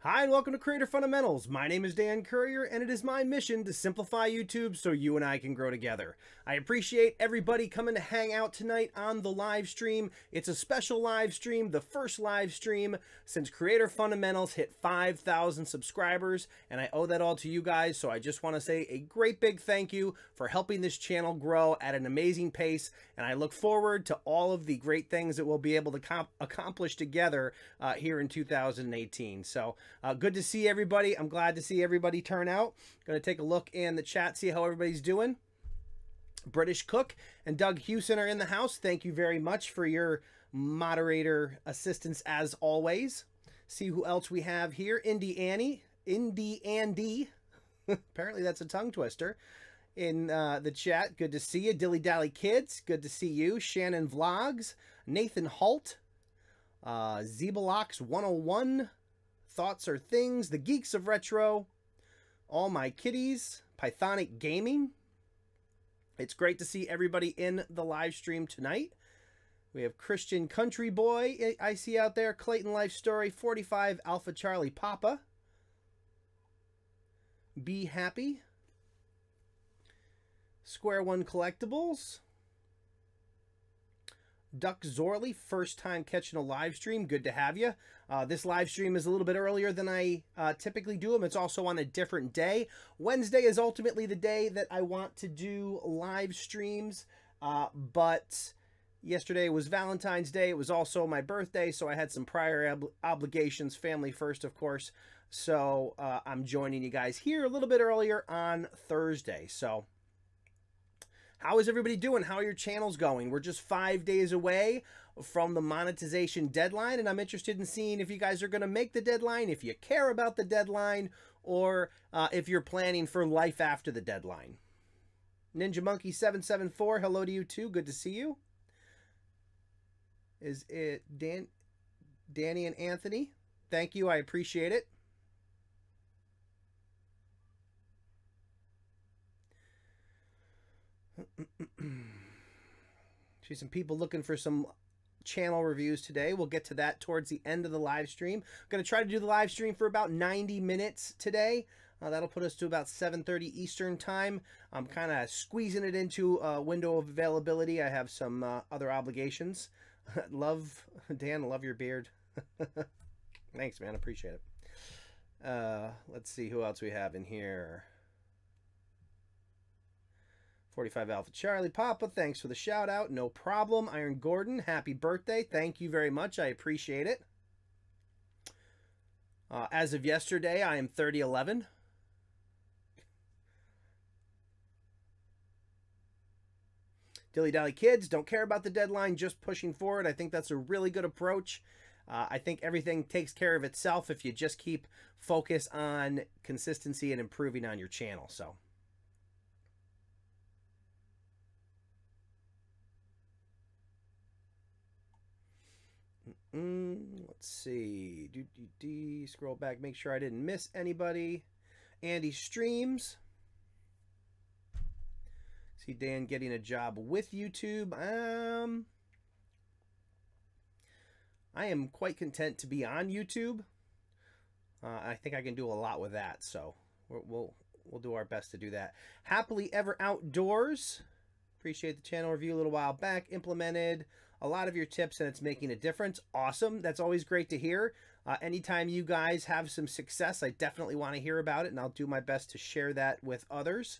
Hi and welcome to Creator Fundamentals. My name is Dan Courier and it is my mission to simplify YouTube so you and I can grow together. I appreciate everybody coming to hang out tonight on the live stream. It's a special live stream, the first live stream since Creator Fundamentals hit 5,000 subscribers, and I owe that all to you guys, so I just want to say a great big thank you for helping this channel grow at an amazing pace, and I look forward to all of the great things that we'll be able to accomplish together here in 2018. So good to see everybody. I'm glad to see everybody turn out. Going to take a look in the chat, see how everybody's doing. British Cook and Doug Hewson are in the house. Thank you very much for your moderator assistance as always. See who else we have here. Indy Andy. Apparently that's a tongue twister. In the chat, good to see you. Dilly Dally Kids, good to see you. Shannon Vlogs, Nathan Halt, Zebalox 101. Thoughts Are Things, The Geeks of Retro, All My Kitties, Pythonic Gaming. It's great to see everybody in the live stream tonight. We have Christian Country Boy, I see out there, Clayton Life Story, 45 Alpha Charlie Papa, Be Happy, Square One Collectibles, Duck Zorley, first time catching a live stream. Good to have you. This live stream is a little bit earlier than I typically do them. It's also on a different day. Wednesday is ultimately the day that I want to do live streams, but yesterday was Valentine's Day. It was also my birthday, so I had some prior obligations, family first, of course. So I'm joining you guys here a little bit earlier on Thursday. So how is everybody doing? How are your channels going? We're just 5 days away from the monetization deadline, and I'm interested in seeing if you guys are going to make the deadline, if you care about the deadline, or if you're planning for life after the deadline. Ninja Monkey 774, hello to you too. Good to see you. Is it Danny and Anthony? Thank you. I appreciate it. See some people looking for some channel reviews today. We'll get to that towards the end of the live stream. I'm going to try to do the live stream for about 90 minutes today. That'll put us to about 7:30 Eastern time. I'm kind of squeezing it into a window of availability. I have some other obligations. Dan, love your beard. Thanks, man. Appreciate it. Let's see who else we have in here. 45 Alpha Charlie Papa, thanks for the shout out. No problem. Iron Gordon, happy birthday. Thank you very much. I appreciate it. As of yesterday, I am 3011. Dilly Dally Kids, don't care about the deadline, just pushing forward. I think that's a really good approach. I think everything takes care of itself if you just keep focus on consistency and improving on your channel. So let's see. Scroll back, make sure I didn't miss anybody. Andy Streams. See Dan getting a job with YouTube. I am quite content to be on YouTube. I think I can do a lot with that, so we'll do our best to do that. Happily Ever Outdoors. Appreciate the channel review a little while back. Implemented a lot of your tips and it's making a difference. Awesome. That's always great to hear. Anytime you guys have some success, I definitely want to hear about it, and I'll do my best to share that with others.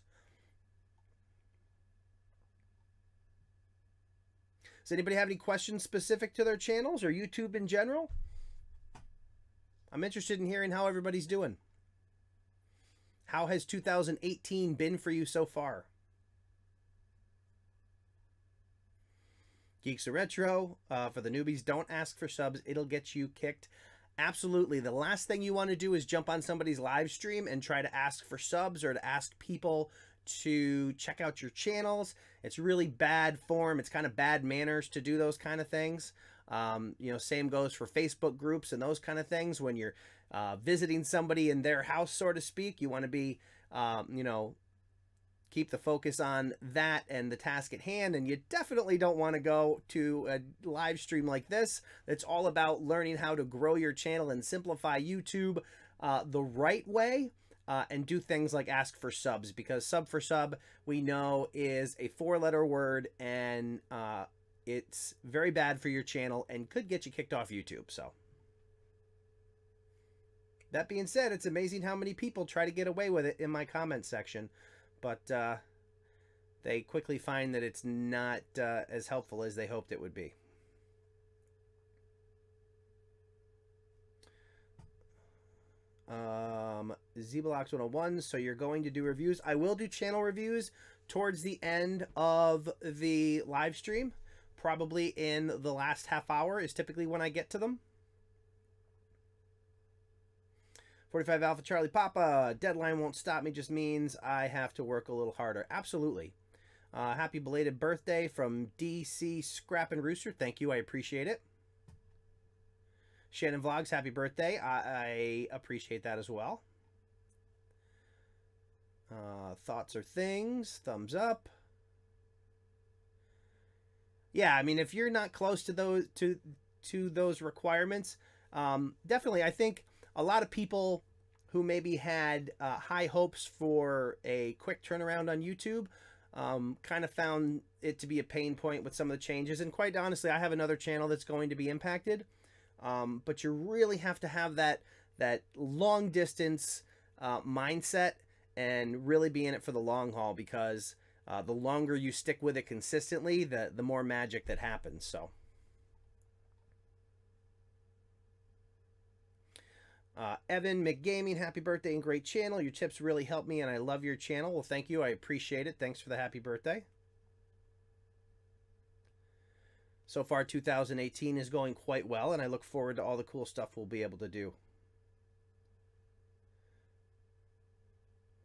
Does anybody have any questions specific to their channels or YouTube in general? I'm interested in hearing how everybody's doing. How has 2018 been for you so far? Geeks of Retro, for the newbies, don't ask for subs. It'll get you kicked. Absolutely. The last thing you want to do is jump on somebody's live stream and try to ask for subs or to ask people to check out your channels. It's really bad form. It's kind of bad manners to do those kind of things. You know, same goes for Facebook groups and those kind of things. When you're visiting somebody in their house, so to speak, you want to be, you know, keep the focus on that and the task at hand. And you definitely don't want to go to a live stream like this. It's all about learning how to grow your channel and simplify YouTube the right way and do things like ask for subs, because sub for sub, we know, is a 4-letter word, and it's very bad for your channel and could get you kicked off YouTube. So that being said, it's amazing how many people try to get away with it in my comment section, but they quickly find that it's not as helpful as they hoped it would be. Zblox 101, so you're going to do reviews. I will do channel reviews towards the end of the live stream. Probably in the last half hour is typically when I get to them. 45 Alpha Charlie Papa, deadline won't stop me, just means I have to work a little harder. Absolutely. Happy belated birthday from DC Scrap and Rooster. Thank you, I appreciate it. Shannon Vlogs, happy birthday. I appreciate that as well. Thoughts or things, thumbs up. Yeah, I mean, if you're not close to those requirements, definitely, I think a lot of people who maybe had high hopes for a quick turnaround on YouTube kind of found it to be a pain point with some of the changes. And quite honestly, I have another channel that's going to be impacted. But you really have to have that long distance mindset and really be in it for the long haul, because the longer you stick with it consistently, the more magic that happens. So Evan McGaming, happy birthday and great channel. Your tips really help me and I love your channel. Well, thank you. I appreciate it. Thanks for the happy birthday. So far, 2018 is going quite well, and I look forward to all the cool stuff we'll be able to do.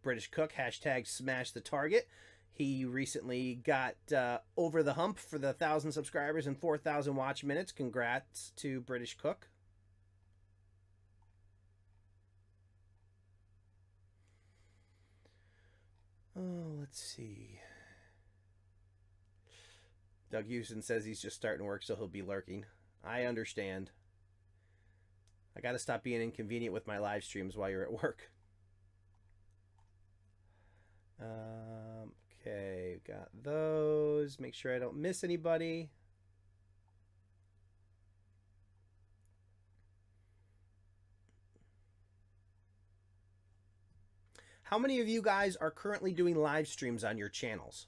British Cook, hashtag smash the target. He recently got over the hump for the 1,000 subscribers and 4,000 watch minutes. Congrats to British Cook. Oh, let's see. Doug Houston says he's just starting work, so he'll be lurking. I understand. I got to stop being inconvenient with my live streams while you're at work. Okay, got those. Make sure I don't miss anybody. How many of you guys are currently doing live streams on your channels?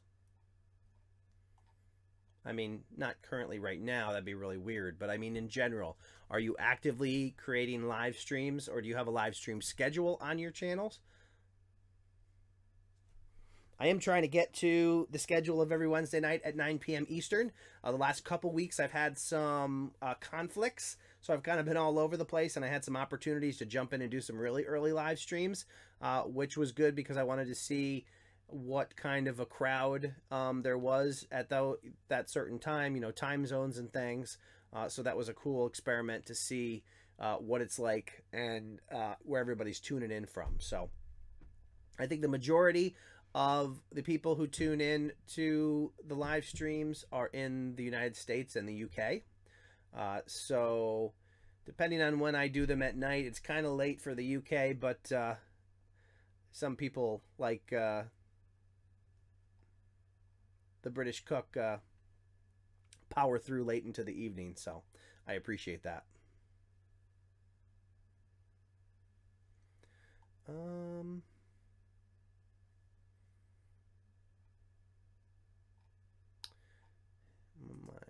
I mean, not currently right now, that'd be really weird, but I mean in general, are you actively creating live streams, or do you have a live stream schedule on your channels? I am trying to get to the schedule of every Wednesday night at 9 p.m. Eastern. The last couple weeks I've had some conflicts, so I've kind of been all over the place, and I had some opportunities to jump in and do some really early live streams, which was good because I wanted to see what kind of a crowd there was at that certain time, you know, time zones and things. So that was a cool experiment to see what it's like and where everybody's tuning in from. So I think the majority of the people who tune in to the live streams are in the United States and the UK. So depending on when I do them at night, it's kind of late for the UK, but some people like the British Cook power through late into the evening, so I appreciate that.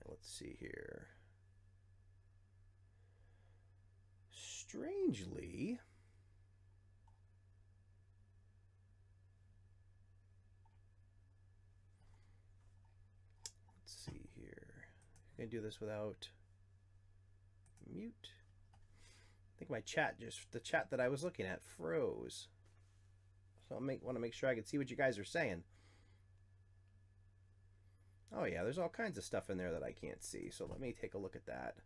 Let's see here. Strangely, let's see here. I'm gonna do this without mute. I think my chat the chat that I was looking at froze. So I want to make sure I can see what you guys are saying. Oh yeah, there's all kinds of stuff in there that I can't see. So let me take a look at that.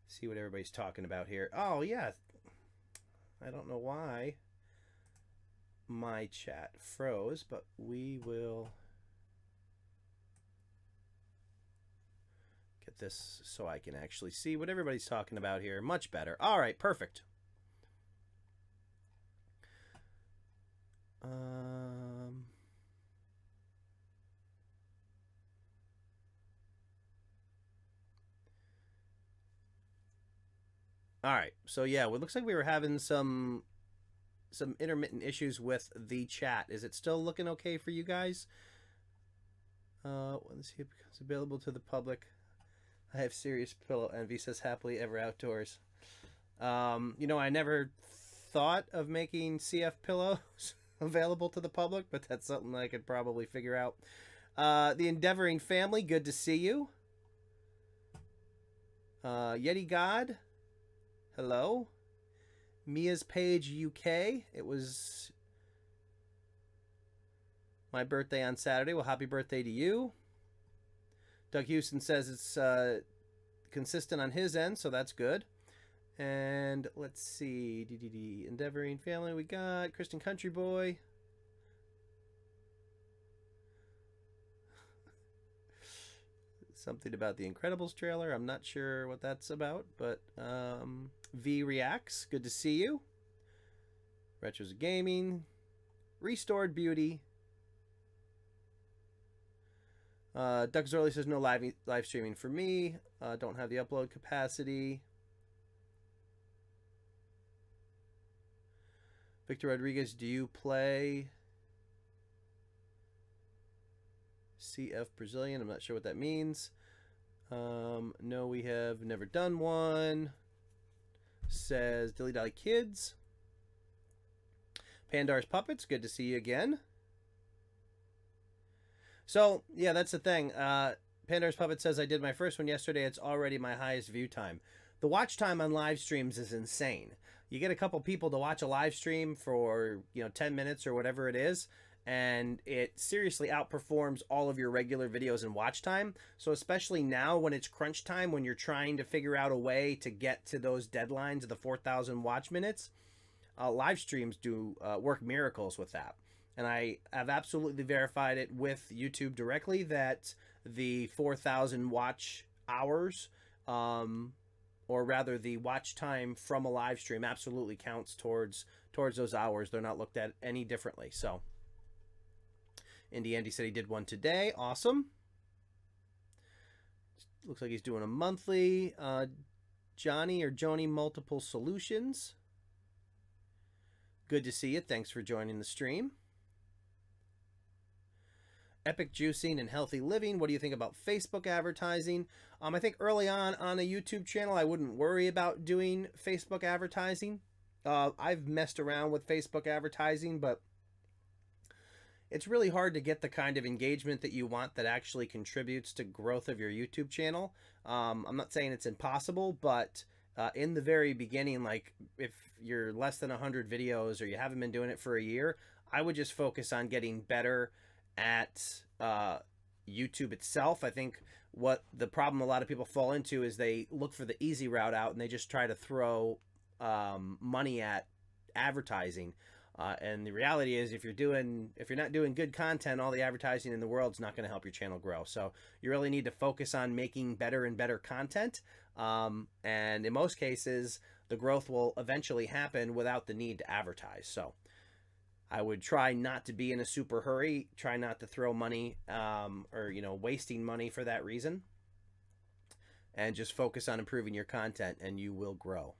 See what everybody's talking about here. Oh yeah. I don't know why my chat froze, but we will get this so I can actually see what everybody's talking about here. Much better. All right, perfect. All right. So yeah, it looks like we were having some intermittent issues with the chat. Is it still looking okay for you guys? Let's see if it becomes available to the public. I have serious pillow envy, says happily ever outdoors. You know, I never thought of making CF pillows available to the public, but that's something I could probably figure out. The Endeavoring family, good to see you. Yeti God, hello. Mia's Page UK, it was my birthday on Saturday. Well, happy birthday to you. Doug Houston says it's consistent on his end, so that's good. And let's see, Endeavoring family, we got Kristen Country Boy. Something about the Incredibles trailer. I'm not sure what that's about, but V Reacts, good to see you. Retros of Gaming, Restored Beauty. Duck Zorley says no live streaming for me. Don't have the upload capacity. Victor Rodriguez, do you play CF Brazilian? I'm not sure what that means. No, we have never done one. Says Dilly Dally Kids. Pandar's Puppets, good to see you again. So, yeah, that's the thing. Pandar's Puppet says I did my first one yesterday. It's already my highest view time. The watch time on live streams is insane. You get a couple people to watch a live stream for, 10 minutes or whatever it is, and it seriously outperforms all of your regular videos in watch time. So especially now when it's crunch time, when you're trying to figure out a way to get to those deadlines of the 4,000 watch minutes, live streams do work miracles with that. And I have absolutely verified it with YouTube directly that the 4,000 watch hours, or rather the watch time from a live stream, absolutely counts towards those hours. They're not looked at any differently. So Andy said he did one today. Awesome. Looks like he's doing a monthly. Johnny or Joni Multiple Solutions, good to see you. Thanks for joining the stream. Epic Juicing and Healthy Living, what do you think about Facebook advertising? I think early on a YouTube channel, I wouldn't worry about doing Facebook advertising. I've messed around with Facebook advertising, but it's really hard to get the kind of engagement that you want that actually contributes to growth of your YouTube channel. I'm not saying it's impossible, but in the very beginning, like if you're less than 100 videos or you haven't been doing it for a year, I would just focus on getting better at YouTube itself. I think what the problem a lot of people fall into is they look for the easy route out and they just try to throw money at advertising. And the reality is if you're not doing good content, all the advertising in the world is not going to help your channel grow. So you really need to focus on making better and better content. And in most cases, the growth will eventually happen without the need to advertise. So I would try not to be in a super hurry, try not to throw money or wasting money for that reason, and just focus on improving your content and you will grow.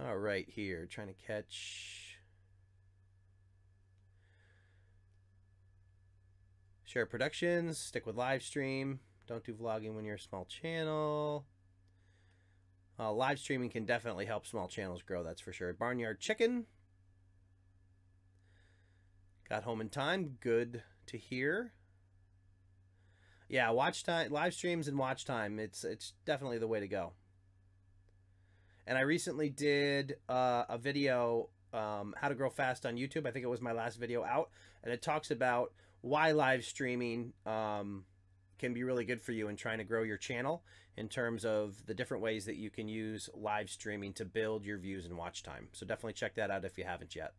All right, here, trying to catch Share Productions, stick with live stream, don't do vlogging when you're a small channel. Live streaming can definitely help small channels grow, that's for sure. Barnyard Chicken. Got home in time. Good to hear. Yeah, watch time, live streams and watch time. It's definitely the way to go. And I recently did a video, how to grow fast on YouTube. I think it was my last video out, and it talks about why live streaming can be really good for you in trying to grow your channel in terms of the different ways that you can use live streaming to build your views and watch time. So definitely check that out if you haven't yet.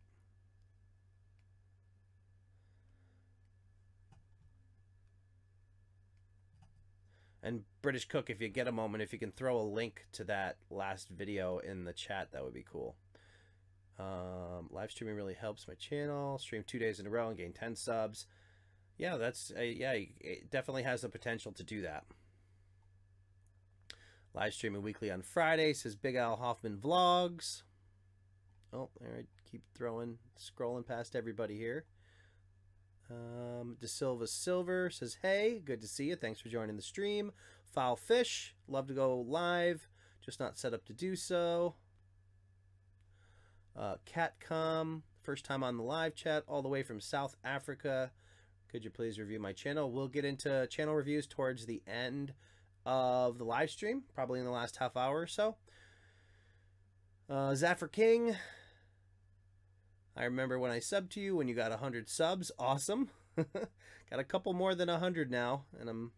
And British Cook, if you get a moment, if you can throw a link to that last video in the chat, that would be cool. Live streaming really helps my channel. Stream 2 days in a row and gain 10 subs. Yeah, that's yeah, it definitely has the potential to do that. Live streaming weekly on Friday, says Big Al Hoffman Vlogs. Oh, there, I keep scrolling past everybody here. De Silva Silver says, hey, good to see you. Thanks for joining the stream. Foul Fish, love to go live, just not set up to do so. Catcom, first time on the live chat, all the way from South Africa. Could you please review my channel? We'll get into channel reviews towards the end of the live stream, probably in the last half hour or so. Zaffer King, I remember when I subbed to you when you got 100 subs. Awesome. Got a couple more than 100 now, and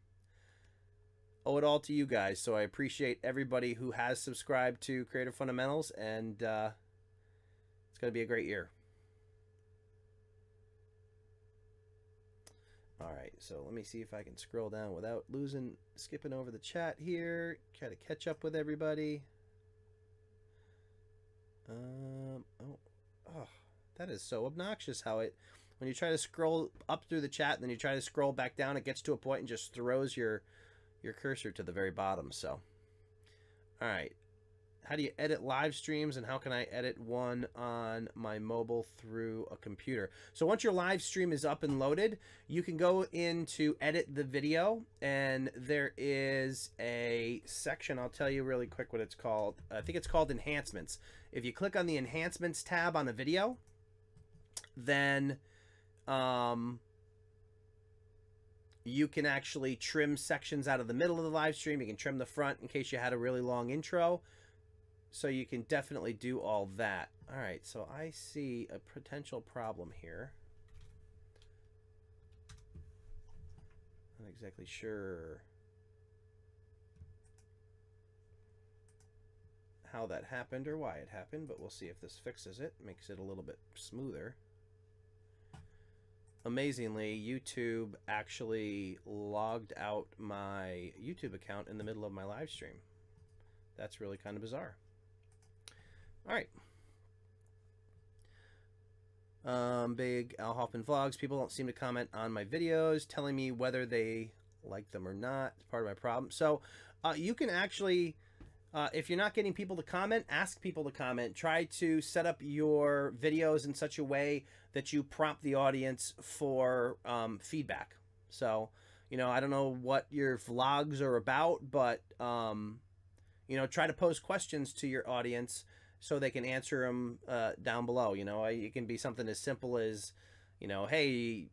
owe it all to you guys. So I appreciate everybody who has subscribed to Creator Fundamentals, and it's going to be a great year. All right, so let me see if I can scroll down without skipping over the chat here. Try to catch up with everybody. That is so obnoxious how when you try to scroll up through the chat and then you try to scroll back down, it gets to a point and just throws your cursor to the very bottom. So, all right. How do you edit live streams, and how can I edit one on my mobile through a computer? So once your live stream is up and loaded, you can go into edit the video, and there is a section. I'll tell you really quick what it's called. I think it's called enhancements. If you click on the enhancements tab on a video, then you can actually trim sections out of the middle of the live stream. You can trim the front in case you had a really long intro. So you can definitely do all that. All right, so I see a potential problem here. Not exactly sure how that happened or why it happened, but we'll see if this fixes it, makes it a little bit smoother. Amazingly, YouTube actually logged out my YouTube account in the middle of my live stream. That's really kind of bizarre. All right. Big Al Hoffman Vlogs. People don't seem to comment on my videos, telling me whether they like them or not. It's part of my problem. So you can actually, if you're not getting people to comment, ask people to comment. Try to set up your videos in such a way that you prompt the audience for feedback. So, you know, I don't know what your vlogs are about, but, you know, try to pose questions to your audience so they can answer them down below. You know, it can be something as simple as, you know, hey,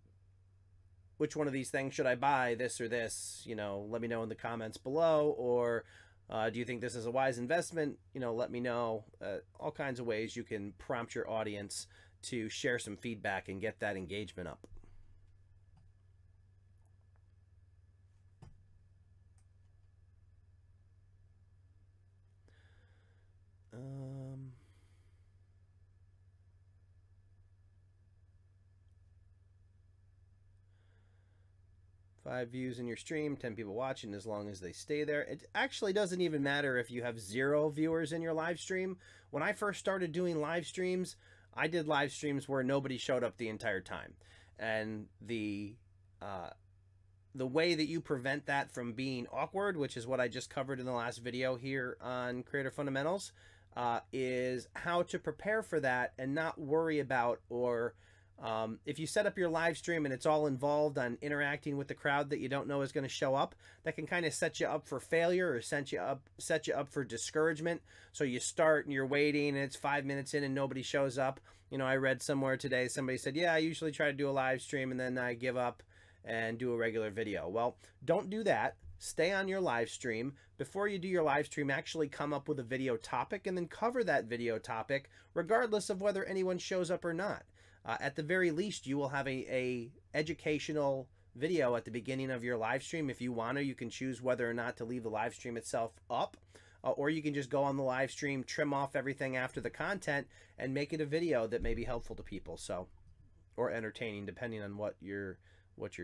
which one of these things should I buy, this or this? You know, let me know in the comments below. Or do you think this is a wise investment? You know, let me know. All kinds of ways you can prompt your audience to share some feedback and get that engagement up. 5 views in your stream, 10 people watching, as long as they stay there. It actually doesn't even matter if you have 0 viewers in your live stream. When I first started doing live streams, I did live streams where nobody showed up the entire time. And the way that you prevent that from being awkward, which is what I just covered in the last video here on Creator Fundamentals, is how to prepare for that and not worry about, or if you set up your live stream and it's all involved on interacting with the crowd that you don't know is going to show up, that can kind of set you up for failure or set you up for discouragement. So you start and you're waiting and it's 5 minutes in and nobody shows up. You know, I read somewhere today, somebody said, yeah, I usually try to do a live stream and then I give up and do a regular video. Well, don't do that. Stay on your live stream. Before you do your live stream, actually come up with a video topic and then cover that video topic regardless of whether anyone shows up or not. At the very least, you will have a educational video at the beginning of your live stream. If you want to, you can choose whether or not to leave the live stream itself up, or you can just go on the live stream, trim off everything after the content, and make it a video that may be helpful to people, so, or entertaining, depending on what your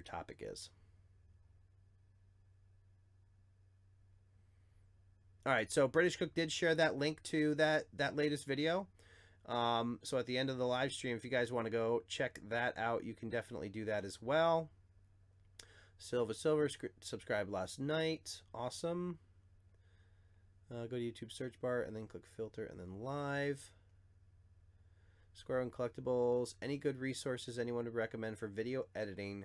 topic is. All right, so British Cook did share that link to that latest video. So at the end of the live stream, if you guys want to go check that out, you can definitely do that as well. Silver subscribed last night. Awesome. Go to YouTube search bar and then click filter and then live. Square and collectibles. Any good resources anyone would recommend for video editing?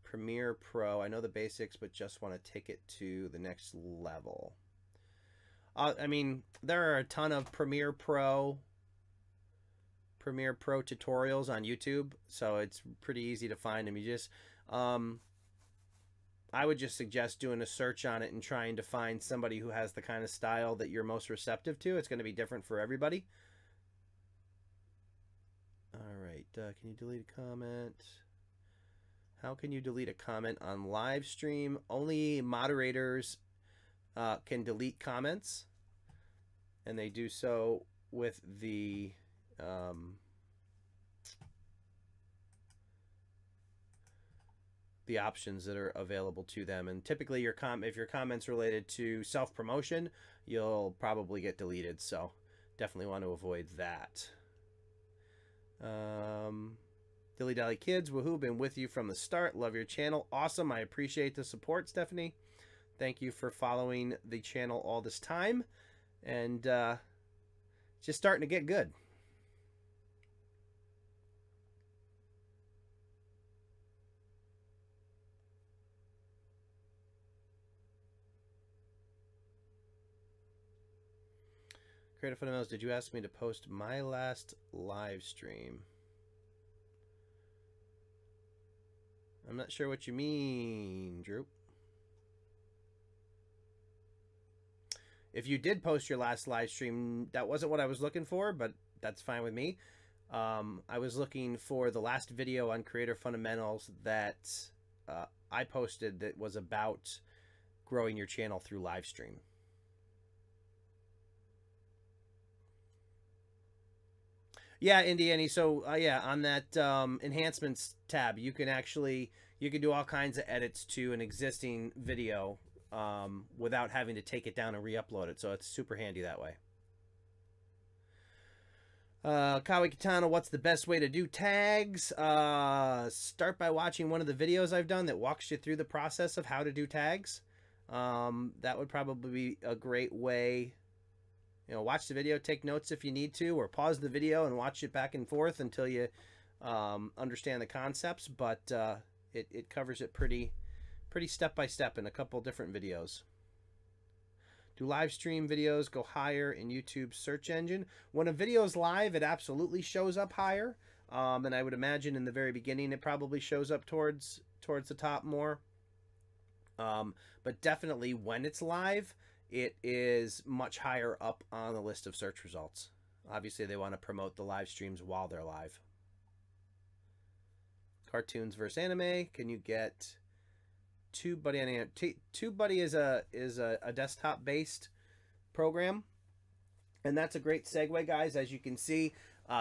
Premiere Pro. I know the basics, but just want to take it to the next level. I mean, there are a ton of Premiere Pro tutorials on YouTube, so it's pretty easy to find them. You just, I would just suggest doing a search on it and trying to find somebody who has the kind of style that you're most receptive to. It's going to be different for everybody. All right, can you delete a comment? How can you delete a comment on live stream? Only moderators can delete comments, and they do so with the options that are available to them. And typically if your comment's related to self-promotion, you'll probably get deleted, so definitely want to avoid that. Dilly Dally Kids, woohoo, been with you from the start. Love your channel. Awesome. I appreciate the support, Stephanie. Thank you for following the channel all this time. And just starting to get good. Creative Fundamentals, did you ask me to post my last live stream? I'm not sure what you mean, Drew. If you did post your last live stream, that wasn't what I was looking for, but that's fine with me. I was looking for the last video on Creator Fundamentals that I posted that was about growing your channel through live stream. Yeah, Indiana. So yeah, on that enhancements tab, you can do all kinds of edits to an existing video without having to take it down and re-upload it. So it's super handy that way. Kawi Katana, what's the best way to do tags? Start by watching one of the videos I've done that walks you through the process of how to do tags. That would probably be a great way. You know, watch the video, take notes if you need to, or pause the video and watch it back and forth until you understand the concepts. But it covers it pretty step by step in a couple different videos. Do live stream videos go higher in YouTube's search engine? When a video's live, it absolutely shows up higher. And I would imagine in the very beginning, it probably shows up towards the top more. But definitely when it's live, it is much higher up on the list of search results. Obviously, they want to promote the live streams while they're live. Cartoons versus anime. Can you get TubeBuddy? TubeBuddy is a desktop-based program, and that's a great segue, guys. As you can see,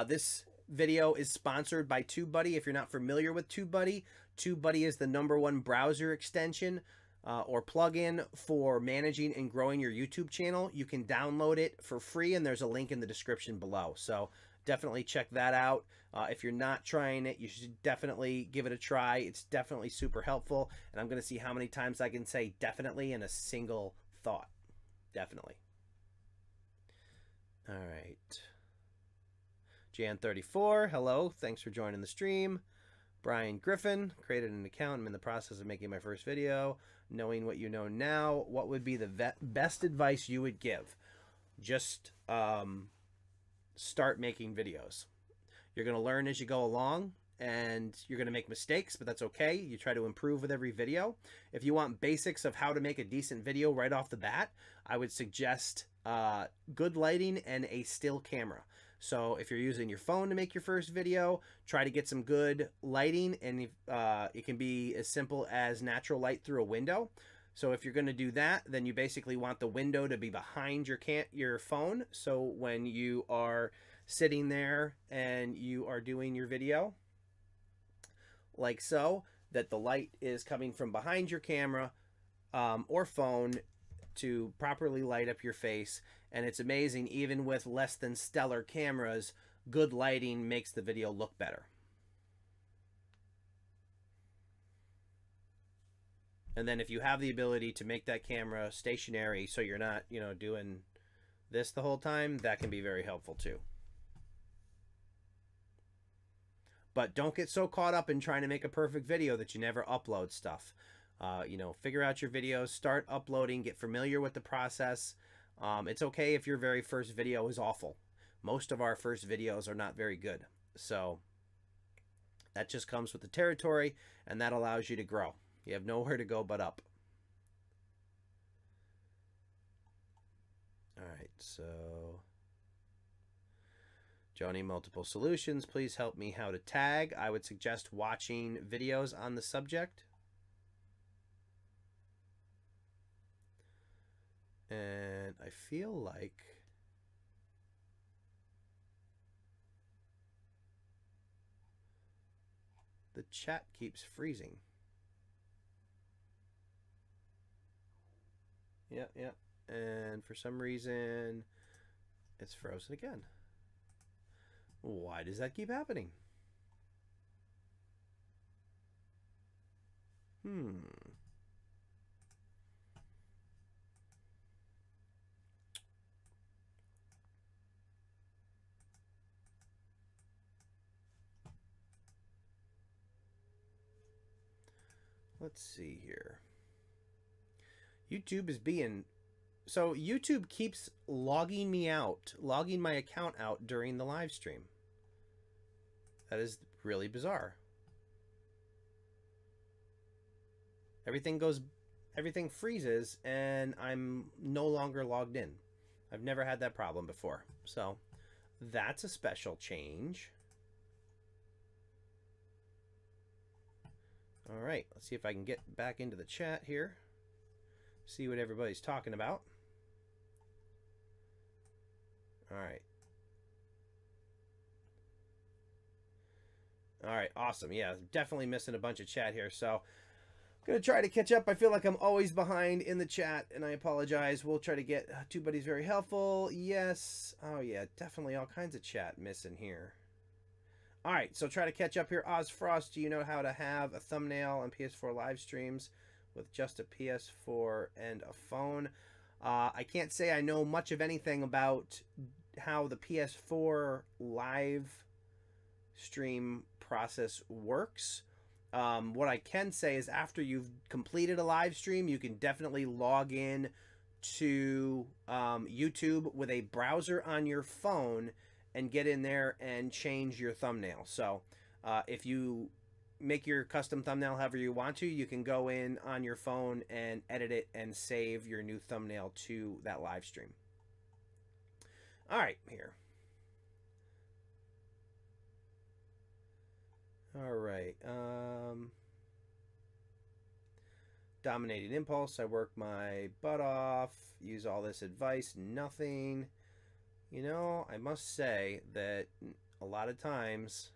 this video is sponsored by TubeBuddy. If you're not familiar with TubeBuddy, TubeBuddy is the #1 browser extension or plugin for managing and growing your YouTube channel. You can download it for free, and there's a link in the description below. So definitely check that out. If you're not trying it, you should definitely give it a try. It's definitely super helpful, and I'm going to see how many times I can say definitely in a single thought. Definitely. All right. Jan34, hello. Thanks for joining the stream. Brian Griffin, created an account. I'm in the process of making my first video. Knowing what you know now, what would be the best advice you would give? Just start making videos. You're going to learn as you go along, and you're going to make mistakes, but that's okay. You try to improve with every video. If you want basics of how to make a decent video right off the bat, I would suggest good lighting and a still camera. So if you're using your phone to make your first video, try to get some good lighting, and it can be as simple as natural light through a window. So if you're going to do that, then you basically want the window to be behind your phone. So when you are sitting there and you are doing your video, like so, that the light is coming from behind your camera or phone to properly light up your face. And it's amazing, even with less than stellar cameras, good lighting makes the video look better. And then if you have the ability to make that camera stationary so you're not, you know, doing this the whole time, that can be very helpful too. But don't get so caught up in trying to make a perfect video that you never upload stuff. You know, figure out your videos, start uploading, get familiar with the process. It's okay if your very first video is awful. Most of our first videos are not very good. So that just comes with the territory, and that allows you to grow. You have nowhere to go but up. All right, so Joni, multiple solutions. Please help me how to tag. I would suggest watching videos on the subject. And I feel like the chat keeps freezing. Yeah. And for some reason, it's frozen again. Why does that keep happening? Let's see here. YouTube is being... So YouTube keeps logging me out, logging my account out during the live stream. That is really bizarre. Everything freezes and I'm no longer logged in. I've never had that problem before. So that's a special change. All right, let's see if I can get back into the chat here. See what everybody's talking about. All right, awesome. Yeah, definitely missing a bunch of chat here. So I'm going to try to catch up. I feel like I'm always behind in the chat, and I apologize. We'll try to get TUBEBUDDY's very helpful. Yes. Oh, yeah, definitely all kinds of chat missing here. All right, so try to catch up here. Ozfrost, do you know how to have a thumbnail on PS4 live streams with just a PS4 and a phone? I can't say I know much of anything about how the PS4 live stream process works. What I can say is after you've completed a live stream, you can definitely log in to YouTube with a browser on your phone and get in there and change your thumbnail. So if you make your custom thumbnail however you want to, you can go in on your phone and edit it and save your new thumbnail to that live stream. All right, here. All right. Dominating impulse. I work my butt off. Use all this advice. Nothing. You know, I must say that a lot of times...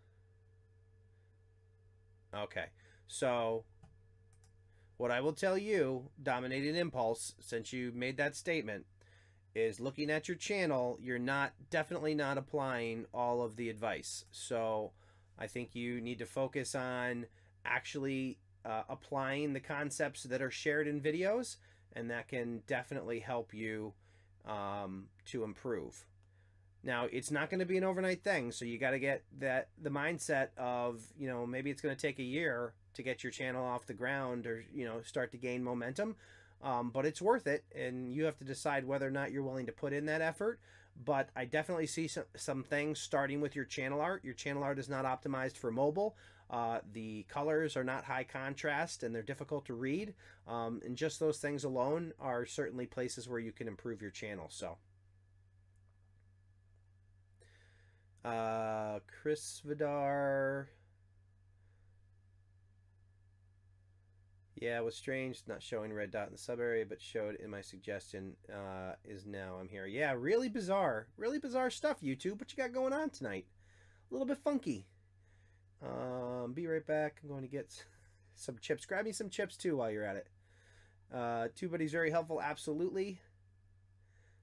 Okay, so what I will tell you, Dominated Impulse, since you made that statement, is looking at your channel, you're definitely not applying all of the advice. So I think you need to focus on actually applying the concepts that are shared in videos, and that can definitely help you to improve. Now, it's not going to be an overnight thing, so you got to get the mindset of, you know, maybe it's going to take a year to get your channel off the ground or, you know, start to gain momentum. But it's worth it, and you have to decide whether or not you're willing to put in that effort. But I definitely see some things starting with your channel art. Your channel art is not optimized for mobile. The colors are not high contrast, and they're difficult to read. And just those things alone are certainly places where you can improve your channel. So. Chris Vidar. Yeah, it was strange not showing red dot in the sub area, but showed in my suggestion. Is now I'm here. Yeah, really bizarre stuff, YouTube. What you got going on tonight? A little bit funky. Be right back. I'm going to get some chips. Grab me some chips too while you're at it. TUBEBUDDY's very helpful. Absolutely.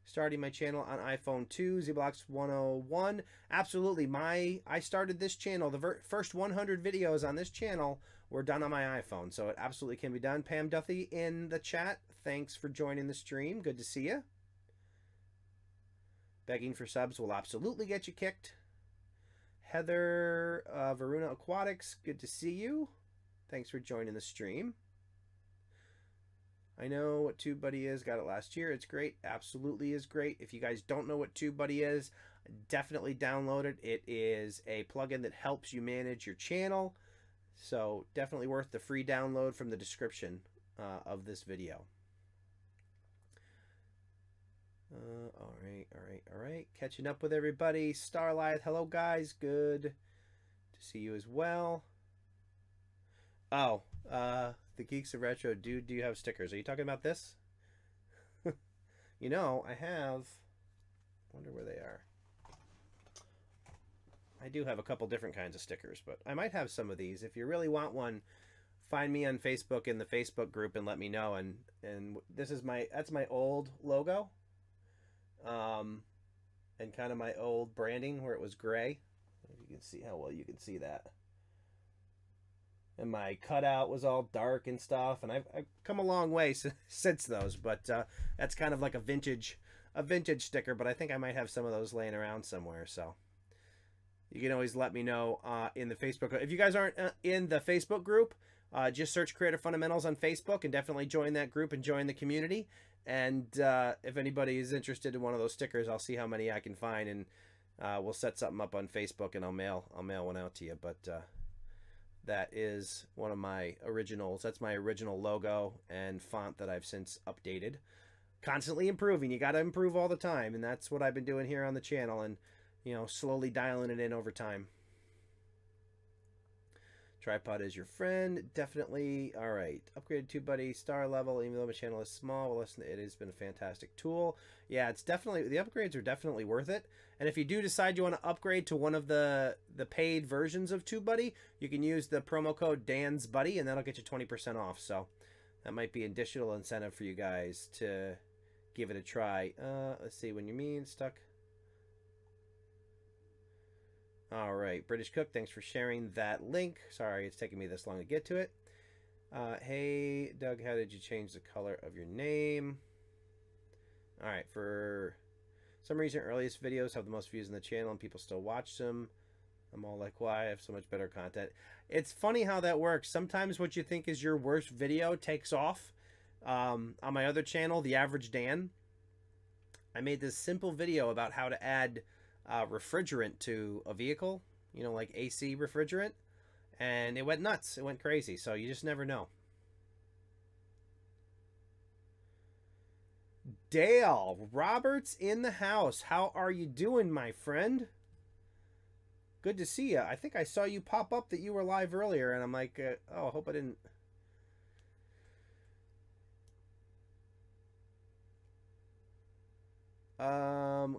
starting my channel on iPhone 2, ZBlocks 101. Absolutely. I started this channel. The first 100 videos on this channel were done on my iPhone, so it absolutely can be done. Pam Duffy in the chat, thanks for joining the stream. Good to see you. Begging for subs will absolutely get you kicked. Heather Varuna Aquatics, good to see you. Thanks for joining the stream. I know what TubeBuddy is. Got it last year. It's great. Absolutely is great. If you guys don't know what TubeBuddy is, definitely download it. It is a plugin that helps you manage your channel. So definitely worth the free download from the description of this video. All right. Catching up with everybody. Starlight, hello guys. Good to see you as well. Oh, the Geeks of Retro, dude, do you have stickers? Are you talking about this? You know, I have, wonder where they are. I do have a couple different kinds of stickers, but I might have some of these. If you really want one, find me on Facebook in the Facebook group and let me know. And this is that's my old logo. And kind of my old branding where it was gray. If you can see how well you can see that. And my cutout was all dark and stuff, and I've come a long way since those, but that's kind of like a vintage sticker, but I think I might have some of those laying around somewhere, so you can always let me know in the Facebook. If you guys aren't in the Facebook group, just search Creator Fundamentals on Facebook and definitely join that group and join the community. And if anybody is interested in one of those stickers, I'll see how many I can find, and we'll set something up on Facebook, and I'll mail one out to you. But that is one of my originals. That's my original logo and font that I've since updated. Constantly improving. You got to improve all the time, and that's what I've been doing here on the channel, and you know, slowly dialing it in over time. Tripod is your friend, definitely. All right, upgraded TubeBuddy star level. Even though my channel is small, well, listen, it has been a fantastic tool. Yeah, it's definitely, the upgrades are definitely worth it. And if you do decide you want to upgrade to one of the paid versions of TubeBuddy, you can use the promo code DansBuddy, and that'll get you 20% off. So that might be an additional incentive for you guys to give it a try. Let's see, when you mean stuck. All right, British Cook, thanks for sharing that link. Sorry it's taking me this long to get to it. Hey, Doug, how did you change the color of your name? All right, for some reason, earliest videos have the most views on the channel and people still watch them. I'm all like, why? I have so much better content. It's funny how that works. Sometimes what you think is your worst video takes off. On my other channel, The Average Dan, I made this simple video about how to add refrigerant to a vehicle, you know, like AC refrigerant, and it went nuts. It went crazy. So you just never know. Dale Roberts in the house. How are you doing, my friend? Good to see you. I think I saw you pop up that you were live earlier, and I'm like, oh, I hope I didn't.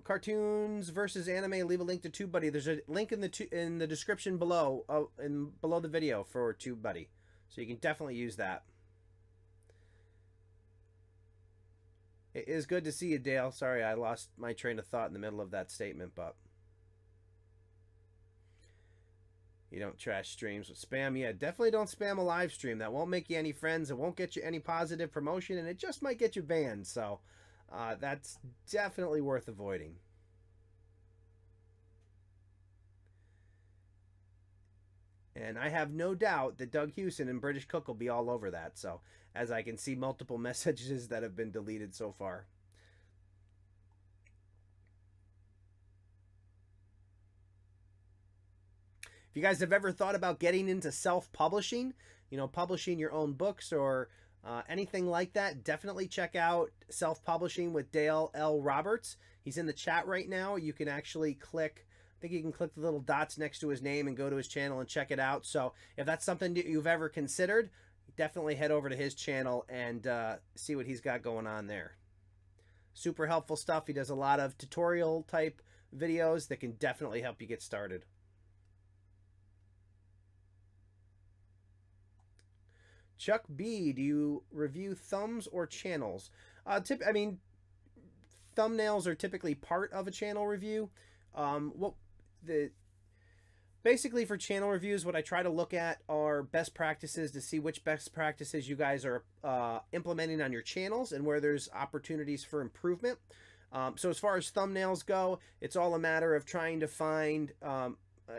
Cartoons versus anime. Leave a link to TubeBuddy. There's a link in the description below, below the video for TubeBuddy, so you can definitely use that. It is good to see you, Dale. Sorry, I lost my train of thought in the middle of that statement, but you don't trash streams with spam. Yeah, definitely don't spam a live stream. That won't make you any friends. It won't get you any positive promotion, and it just might get you banned. So that's definitely worth avoiding. And I have no doubt that Doug Hewson and British Cook will be all over that. So, as I can see multiple messages that have been deleted so far. If you guys have ever thought about getting into self-publishing, you know, publishing your own books or anything like that, definitely check out Self-Publishing with Dale L. Roberts. He's in the chat right now. You can actually click, I think you can click the little dots next to his name and go to his channel and check it out. So if that's something that you've ever considered, definitely head over to his channel and see what he's got going on there. Super helpful stuff. He does a lot of tutorial type videos that can definitely help you get started. Chuck B, do you review thumbs or channels? I mean, thumbnails are typically part of a channel review. Basically for channel reviews, what I try to look at are best practices to see which best practices you guys are implementing on your channels and where there's opportunities for improvement. So as far as thumbnails go, it's all a matter of trying to find,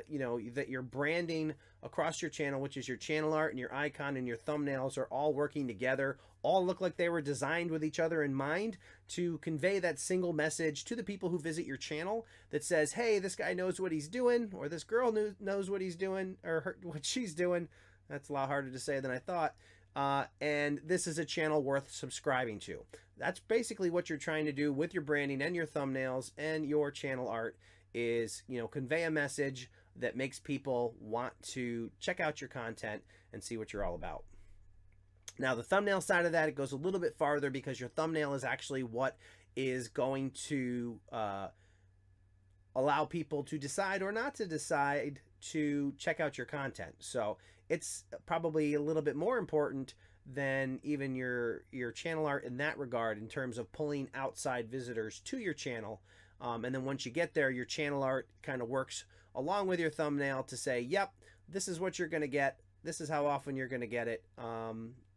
you know, that your branding across your channel, which is your channel art and your icon and your thumbnails, are all working together, all look like they were designed with each other in mind to convey that single message to the people who visit your channel that says, hey, this guy knows what he's doing, or this girl knows what he's doing, or what she's doing. That's a lot harder to say than I thought. And this is a channel worth subscribing to. That's basically what you're trying to do with your branding and your thumbnails and your channel art is, you know, convey a message that makes people want to check out your content and see what you're all about. Now, the thumbnail side of that, it goes a little bit farther because your thumbnail is actually what is going to allow people to decide or not to decide to check out your content. So it's probably a little bit more important than even your channel art in that regard in terms of pulling outside visitors to your channel. And then once you get there, your channel art kind of works along with your thumbnail to say, yep, this is what you're going to get. This is how often you're going to get it.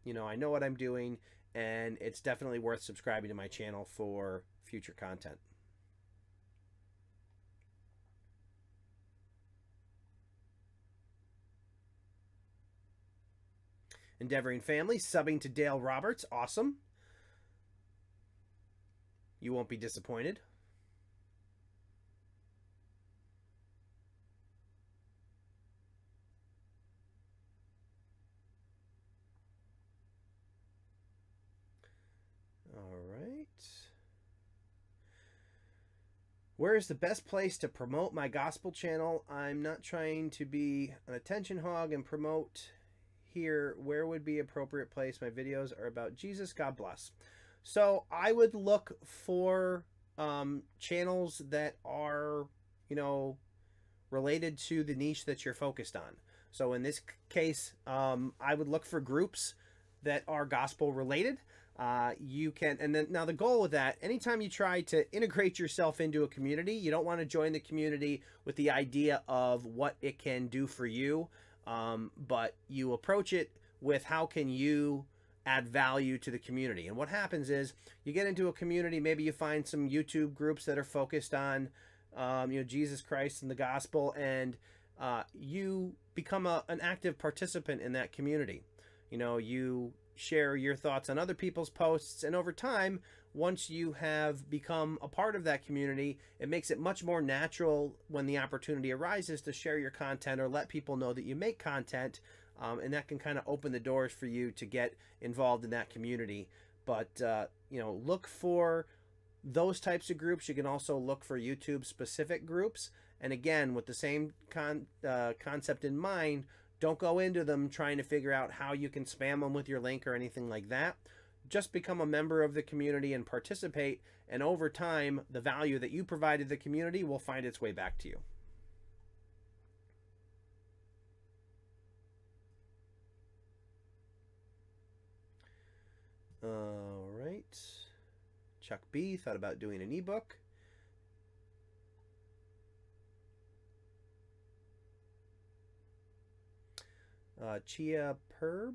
You know, I know what I'm doing, and it's definitely worth subscribing to my channel for future content. Endeavoring Family, subbing to Dale Roberts. Awesome. You won't be disappointed. All right. Where is the best place to promote my gospel channel? I'm not trying to be an attention hog and promote here. Where would be appropriate place? My videos are about Jesus. God bless. So I would look for channels that are, you know, related to the niche that you're focused on. So in this case, I would look for groups that are gospel related. You can, and then now the goal with that, anytime you try to integrate yourself into a community, you don't want to join the community with the idea of what it can do for you, but you approach it with how can you add value to the community. And what happens is you get into a community, maybe you find some YouTube groups that are focused on, you know, Jesus Christ and the gospel, and you become an active participant in that community. You know, you share your thoughts on other people's posts, and over time, once you have become a part of that community, it makes it much more natural when the opportunity arises to share your content or let people know that you make content, and that can kind of open the doors for you to get involved in that community. But you know, look for those types of groups. You can also look for YouTube specific groups, and again, with the same concept in mind, don't go into them trying to figure out how you can spam them with your link or anything like that. Just become a member of the community and participate, and over time, the value that you provided the community will find its way back to you. All right. Chuck B thought about doing an ebook. Kjpargeter,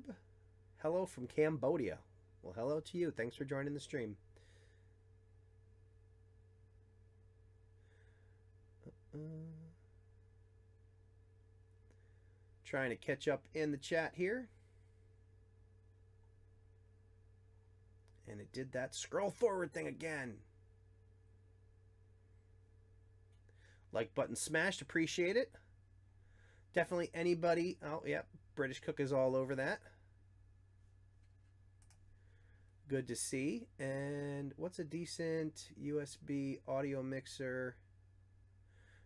hello from Cambodia. Well, hello to you. Thanks for joining the stream. Trying to catch up in the chat here. And it did that scroll forward thing again. Like button smashed. Appreciate it. Definitely anybody. Oh, yep. British Cook is all over that. Good to see. And what's a decent USB audio mixer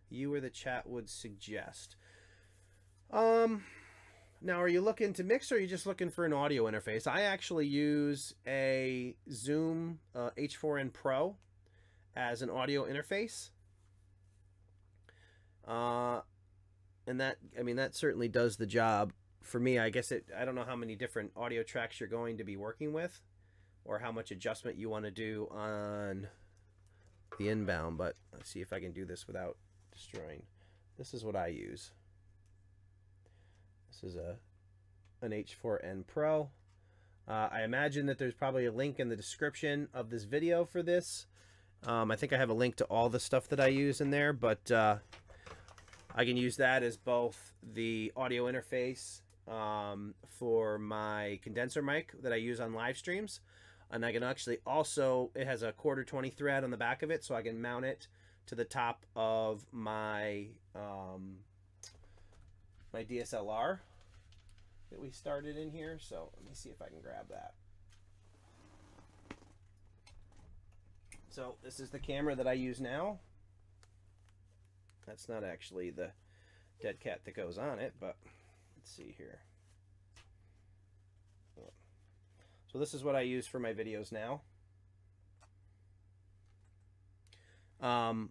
you or the chat would suggest? Now, are you looking to mix, or are you just looking for an audio interface? I actually use a Zoom H4n Pro as an audio interface. And that, I mean, that certainly does the job for me. I guess I don't know how many different audio tracks you're going to be working with, or how much adjustment you want to do on the inbound, but let's see if I can do this without destroying. This is what I use. This is an H4n Pro. I imagine that there's probably a link in the description of this video for this. I think I have a link to all the stuff that I use in there, but I can use that as both the audio interface for my condenser mic that I use on live streams. And I can actually also, it has a 1/4 thread on the back of it, so I can mount it to the top of my my DSLR that we started in here. So let me see if I can grab that. So this is the camera that I use now. That's not actually the dead cat that goes on it, but let's see here. So this is what I use for my videos now.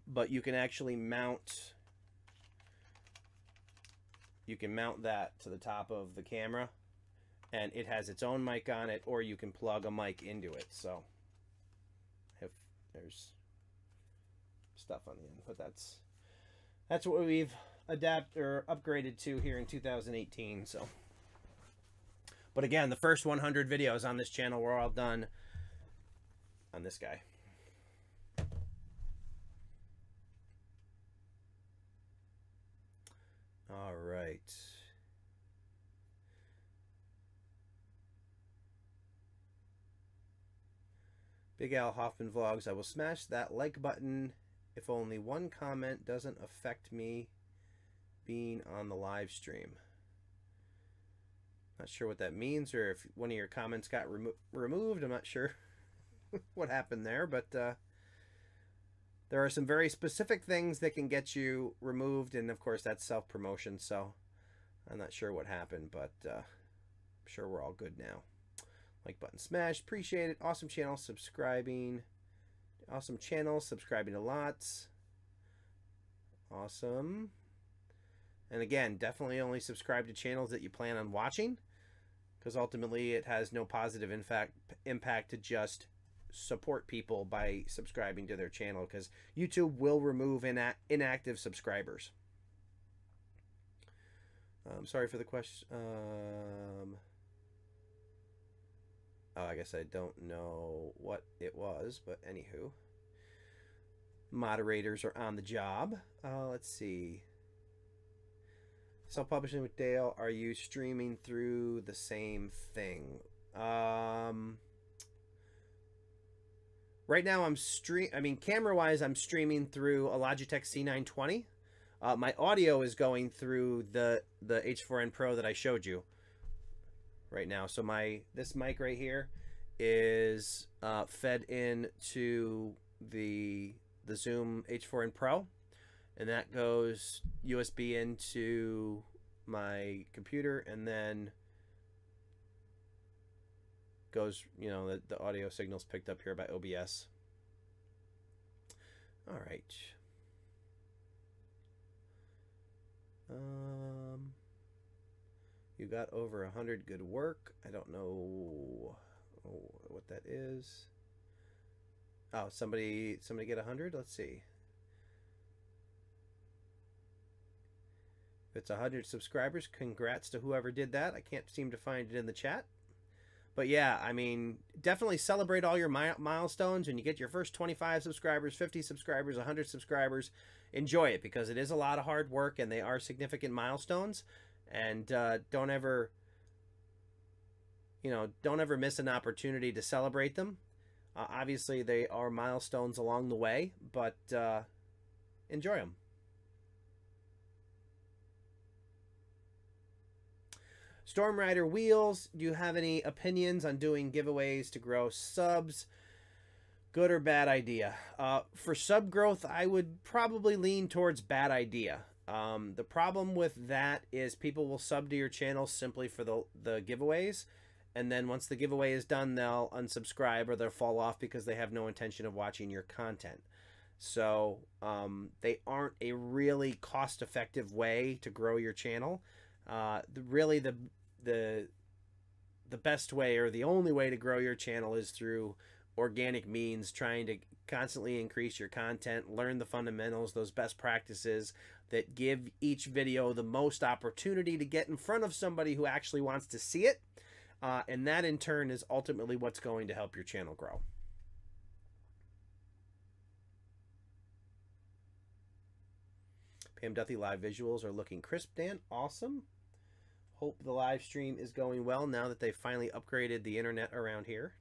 But you can actually mount, that to the top of the camera, and it has its own mic on it, or you can plug a mic into it. So if there's stuff on the end, but that's what we've upgraded to here in 2018. So, but again, the first 100 videos on this channel were all done on this guy. All right. Big Al Hoffman Vlogs. I will smash that like button if only one comment doesn't affect me being on the live stream. Not sure what that means, or if one of your comments got removed. I'm not sure what happened there, but there are some very specific things that can get you removed, and of course that's self-promotion, so I'm not sure what happened, but I'm sure we're all good now. Like button smashed, appreciate it. Awesome channel, subscribing. Awesome channel, subscribing to lots. Awesome. And again, definitely only subscribe to channels that you plan on watching, because ultimately it has no positive impact to just support people by subscribing to their channel, because YouTube will remove inactive subscribers. Sorry for the question. Oh, I guess I don't know what it was, but anywho. Moderators are on the job. Let's see. Self-publishing with Dale. Are you streaming through the same thing? Right now I'm camera-wise, I'm streaming through a Logitech C920. My audio is going through the H4n Pro that I showed you right now. So this mic right here is fed into the Zoom H4n Pro, and that goes USB into my computer, and then goes, the audio signal's picked up here by OBS. All right. You got over 100. Good work. I don't know what that is. Oh, somebody get 100. Let's see. If it's 100 subscribers, congrats to whoever did that. I can't seem to find it in the chat. But yeah, I mean, definitely celebrate all your milestones. When you get your first 25 subscribers, 50 subscribers, 100 subscribers, enjoy it, because it is a lot of hard work and they are significant milestones. And don't ever miss an opportunity to celebrate them. Obviously, they are milestones along the way, but enjoy them. Storm Rider Wheels, do you have any opinions on doing giveaways to grow subs? Good or bad idea? For sub growth, I would probably lean towards bad idea. The problem with that is people will sub to your channel simply for the giveaways, and then once the giveaway is done, they'll unsubscribe or they'll fall off because they have no intention of watching your content. So they aren't a really cost-effective way to grow your channel. Really the best way, or the only way to grow your channel, is through organic means, trying to constantly increase your content, learn the fundamentals, those best practices that give each video the most opportunity to get in front of somebody who actually wants to see it. And that in turn is ultimately what's going to help your channel grow. Pam Duthie, live visuals are looking crisp, Dan. Awesome. Hope the live stream is going well now that they finally upgraded the internet around here.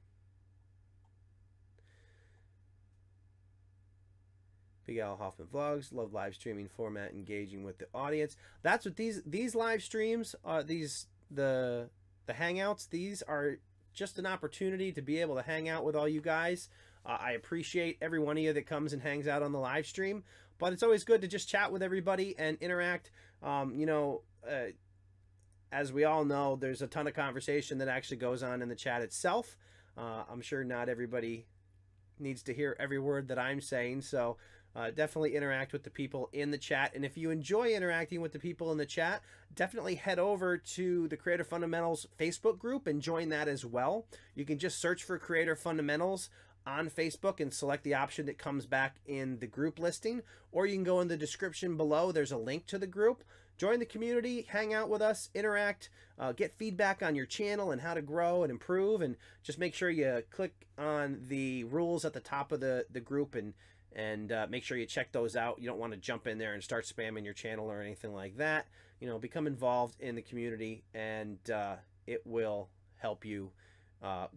Big Al Hoffman Vlogs, love live streaming format, engaging with the audience. That's what these live streams are. The Hangouts, these are just an opportunity to be able to hang out with all you guys. I appreciate every one of you that comes and hangs out on the live stream, but it's always good to just chat with everybody and interact. You know, as we all know, there's a ton of conversation that actually goes on in the chat itself. I'm sure not everybody needs to hear every word that I'm saying, so definitely interact with the people in the chat. And if you enjoy interacting with the people in the chat, definitely head over to the Creator Fundamentals Facebook group and join that as well. You can just search for Creator Fundamentals on Facebook and select the option that comes back in the group listing, or you can go in the description below. There's a link to the group. Join the community, hang out with us, interact, get feedback on your channel and how to grow and improve, and just make sure you click on the rules at the top of the group and make sure you check those out. You don't want to jump in there and start spamming your channel or anything like that. You know, become involved in the community, and it will help you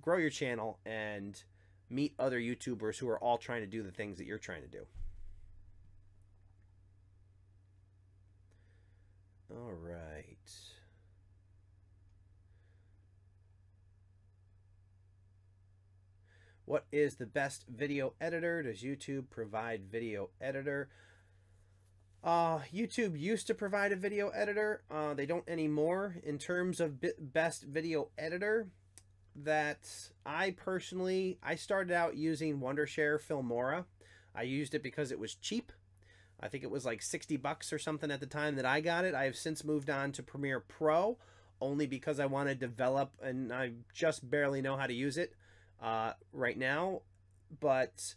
grow your channel and meet other YouTubers who are all trying to do the things that you're trying to do. All right. What is the best video editor? Does YouTube provide video editor? YouTube used to provide a video editor. They don't anymore. In terms of best video editor, that I started out using Wondershare Filmora. I used it because it was cheap. I think it was like 60 bucks or something at the time that I got it. I have since moved on to Premiere Pro, only because I want to develop, and I just barely know how to use it right now. But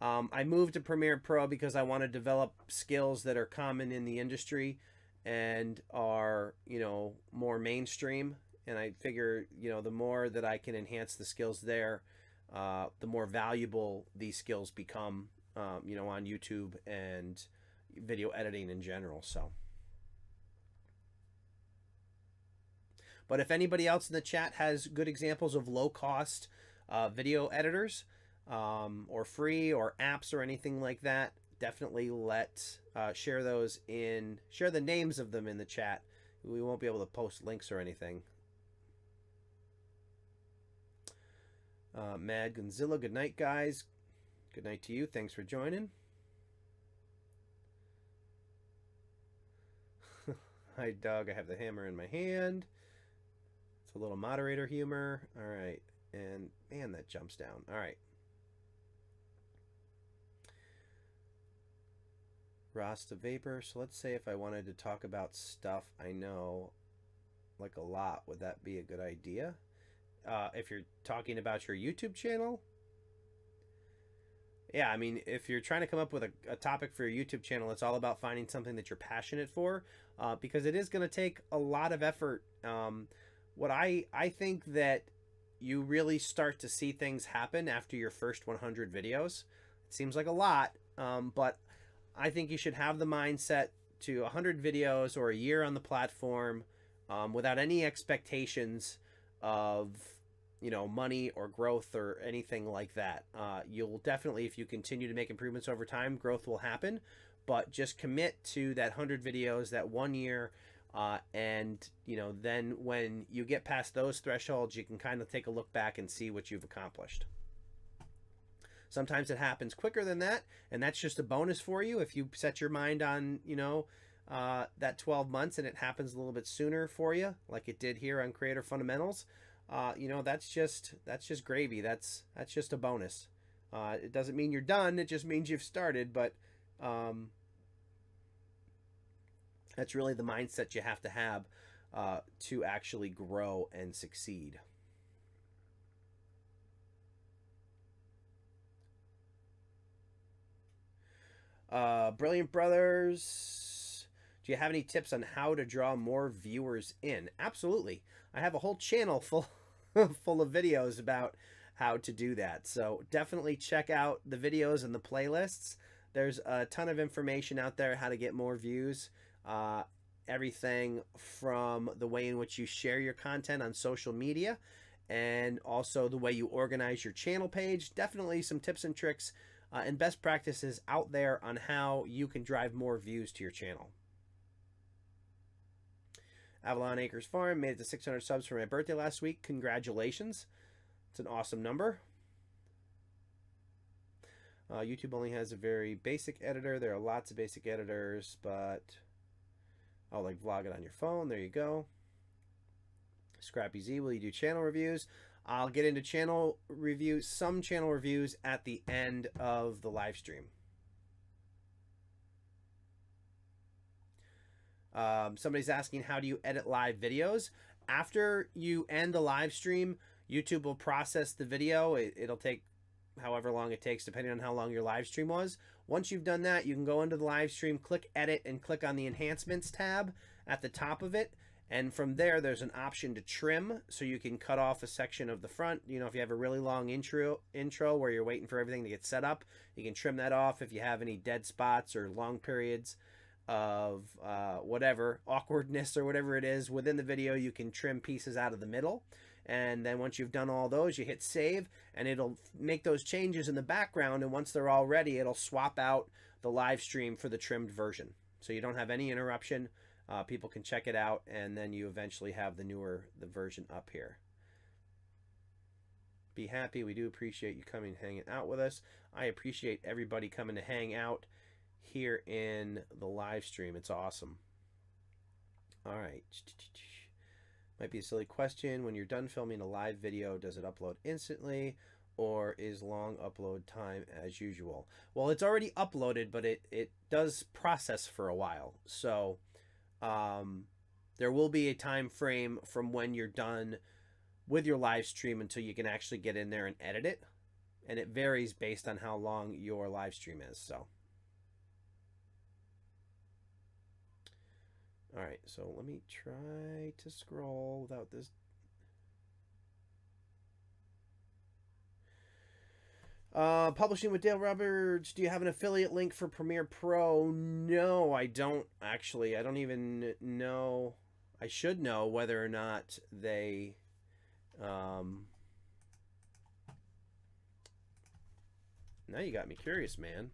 I moved to Premiere Pro because I want to develop skills that are common in the industry and are, you know, more mainstream. And I figure, you know, the more that I can enhance the skills there, the more valuable these skills become, you know, on YouTube and video editing in general. So, but if anybody else in the chat has good examples of low cost video editors, or free or apps or anything like that, definitely share the names of them in the chat. We won't be able to post links or anything. Mad Gonzilla, good night, guys. Good night to you. Thanks for joining. Hi, Doug. I have the hammer in my hand. It's a little moderator humor. All right. And, man, that jumps down. All right. Rasta Vapor. So let's say if I wanted to talk about stuff I know like a lot, would that be a good idea? If you're talking about your YouTube channel, yeah, I mean, if you're trying to come up with a topic for your YouTube channel, it's all about finding something that you're passionate for, because it is going to take a lot of effort. What I think that you really start to see things happen after your first 100 videos. It seems like a lot, but I think you should have the mindset to 100 videos or a year on the platform, without any expectations of, you know, money or growth or anything like that. You'll definitely, if you continue to make improvements over time, growth will happen, but just commit to that 100 videos, that 1 year. And, you know, then when you get past those thresholds, you can kind of take a look back and see what you've accomplished. Sometimes it happens quicker than that, and that's just a bonus for you. If you set your mind on, you know, that 12 months and it happens a little bit sooner for you, like it did here on Creator Fundamentals, you know, that's just gravy. That's just a bonus. It doesn't mean you're done. It just means you've started, but that's really the mindset you have to have to actually grow and succeed. Brilliant Brothers, do you have any tips on how to draw more viewers in? Absolutely. I have a whole channel full full of videos about how to do that. So definitely check out the videos and the playlists. There's a ton of information out there how to get more views. Everything from the way in which you share your content on social media and also the way you organize your channel page. Definitely some tips and tricks and best practices out there on how you can drive more views to your channel. Avalon Acres Farm made it to 600 subs for my birthday last week. Congratulations. It's an awesome number. YouTube only has a very basic editor. There are lots of basic editors, but oh, like vlog it on your phone. There you go. Scrappy Z, will you do channel reviews? I'll get into channel reviews, some channel reviews at the end of the live stream. Somebody's asking, how do you edit live videos? After you end the live stream, YouTube will process the video. It'll take however long it takes, depending on how long your live stream was. Once you've done that, you can go into the live stream, click edit, and click on the enhancements tab at the top of it. And from there, there's an option to trim, so you can cut off a section of the front. You know, if you have a really long intro where you're waiting for everything to get set up, you can trim that off. If you have any dead spots or long periods of whatever, awkwardness or whatever it is within the video, you can trim pieces out of the middle. And then once you've done all those, you hit save, and it'll make those changes in the background. And once they're all ready, it'll swap out the live stream for the trimmed version. So you don't have any interruption. People can check it out, and then you eventually have the version up here. Be happy. We do appreciate you coming and hanging out with us. I appreciate everybody coming to hang out here in the live stream. It's awesome. All right. Might be a silly question. When you're done filming a live video, does it upload instantly, or is long upload time as usual? Well, it's already uploaded, but it does process for a while. So there will be a time frame from when you're done with your live stream until you can actually get in there and edit it. And it varies based on how long your live stream is. So, all right, so let me try to scroll without this. Publishing with Dale Roberts. Do you have an affiliate link for Premiere Pro? No, I don't actually. I don't even know. I should know whether or not they now you got me curious, man.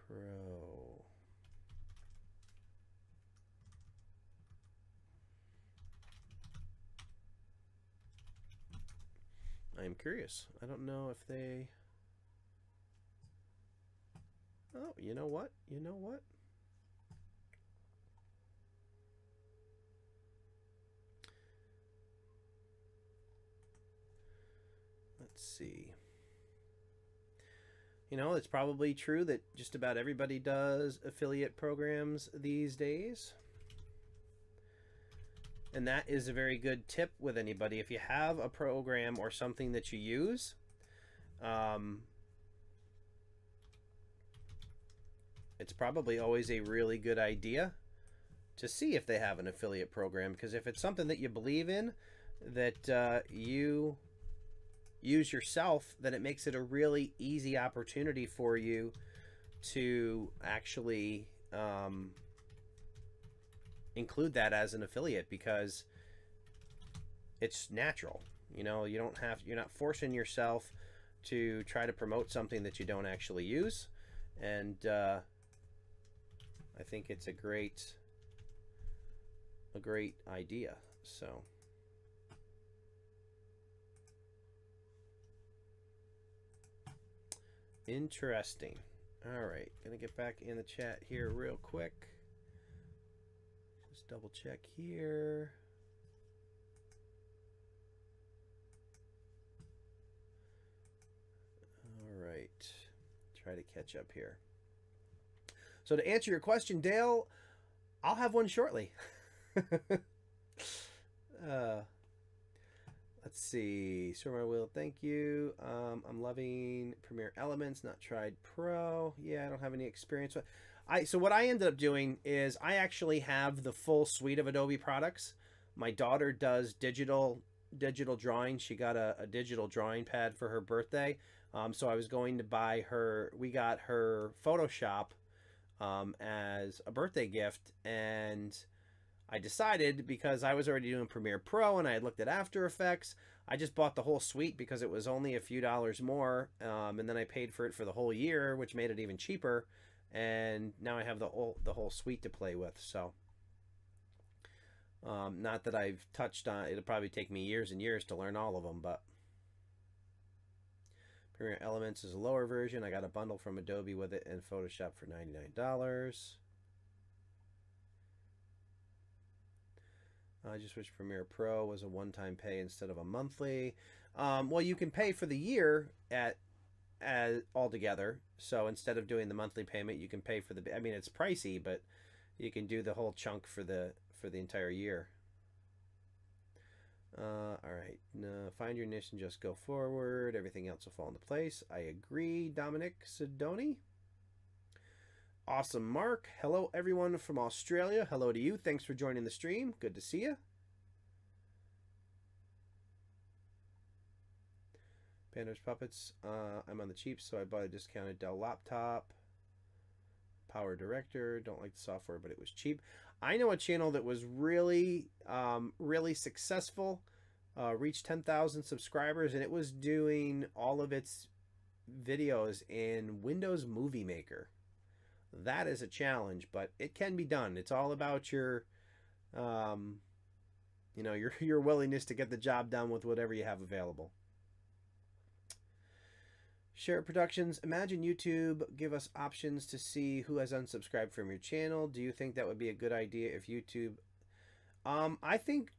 Premiere Pro. I am curious. I don't know if they... Oh, you know what? You know what? Let's see. You know, it's probably true that just about everybody does affiliate programs these days. And that is a very good tip with anybody. If you have a program or something that you use, it's probably always a really good idea to see if they have an affiliate program. Because if it's something that you believe in, that you use yourself, then it makes it a really easy opportunity for you to actually include that as an affiliate, because it's natural. You know, you're not forcing yourself to try to promote something that you don't actually use. And I think it's a great idea. So interesting. All right, gonna get back in the chat here real quick. Just double check here. All right, try to catch up here. So to answer your question, Dale, I'll have one shortly. Let's see. Sure, I will. Thank you. I'm loving Premiere Elements, not tried Pro. Yeah, I don't have any experience with. So what I ended up doing is I actually have the full suite of Adobe products. My daughter does digital drawing. She got a digital drawing pad for her birthday. So I was going to buy her. We got her Photoshop as a birthday gift, and I decided, because I was already doing Premiere Pro and I had looked at After Effects, I just bought the whole suite because it was only a few dollars more, and then I paid for it for the whole year, which made it even cheaper. And now I have the whole suite to play with. So, not that I've touched on. It'll probably take me years and years to learn all of them, but Premiere Elements is a lower version. I got a bundle from Adobe with it and Photoshop for $99. I just wish Premiere Pro was a one-time pay instead of a monthly. Well, you can pay for the year at altogether. So instead of doing the monthly payment, you can pay for the. I mean, it's pricey, but you can do the whole chunk for the entire year. All right, find your niche and just go forward. Everything else will fall into place. I agree, Dominic Sidoni. Awesome, Mark. Hello, everyone from Australia. Hello to you. Thanks for joining the stream. Good to see you. Panda's Puppets. I'm on the cheap, so I bought a discounted Dell laptop. Power Director. Don't like the software, but it was cheap. I know a channel that was really, really successful. Reached 10,000 subscribers, and it was doing all of its videos in Windows Movie Maker. That is a challenge, but it can be done. It's all about your, you know, your willingness to get the job done with whatever you have available. Share Productions. Imagine YouTube give us options to see who has unsubscribed from your channel. Do you think that would be a good idea if YouTube? I think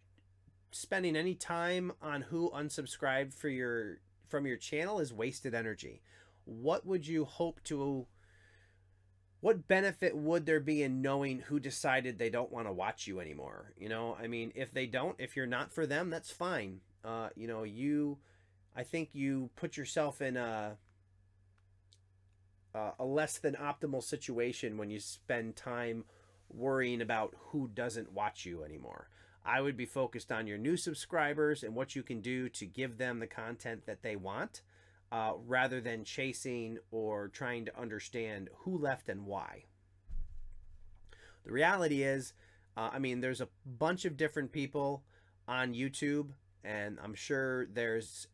spending any time on who unsubscribed from your channel is wasted energy. What would you hope to? What benefit would there be in knowing who decided they don't want to watch you anymore? You know, I mean, if they don't, if you're not for them, that's fine. You know, I think you put yourself in a less than optimal situation when you spend time worrying about who doesn't watch you anymore. I would be focused on your new subscribers and what you can do to give them the content that they want, rather than chasing or trying to understand who left and why. The reality is, I mean, there's a bunch of different people on YouTube, and I'm sure there's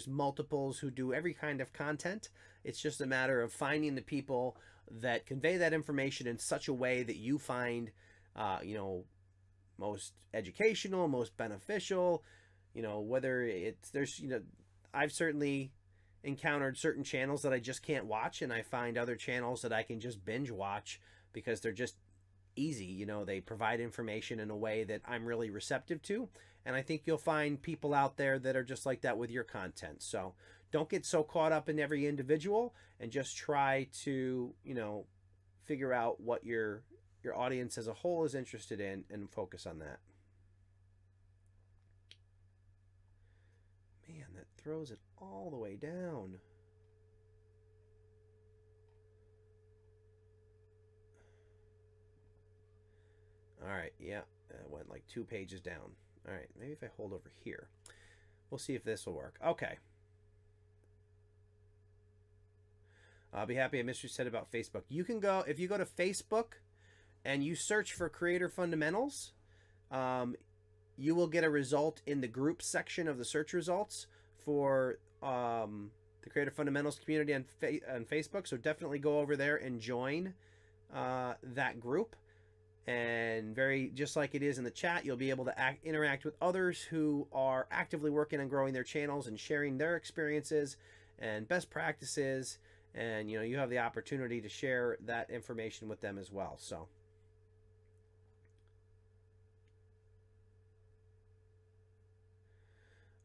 multiples who do every kind of content. It's just a matter of finding the people that convey that information in such a way that you find, you know, most educational, most beneficial. You know, whether there's, you know, I've certainly encountered certain channels that I just can't watch, and I find other channels that I can just binge watch because they're just easy. You know, they provide information in a way that I'm really receptive to, and I think you'll find people out there that are just like that with your content. So don't get so caught up in every individual, and just try to, you know, figure out what your audience as a whole is interested in and focus on that. Man, that throws it all the way down. All right, yeah, it went like 2 pages down. All right, maybe if I hold over here, we'll see if this will work. Okay. I'll be happy I missed what you said about Facebook. You can go, if you go to Facebook and you search for Creator Fundamentals, you will get a result in the group section of the search results for the Creator Fundamentals community on Facebook. So definitely go over there and join that group. And just like it is in the chat, you'll be able to interact with others who are actively working on growing their channels and sharing their experiences and best practices. And, you know, you have the opportunity to share that information with them as well. So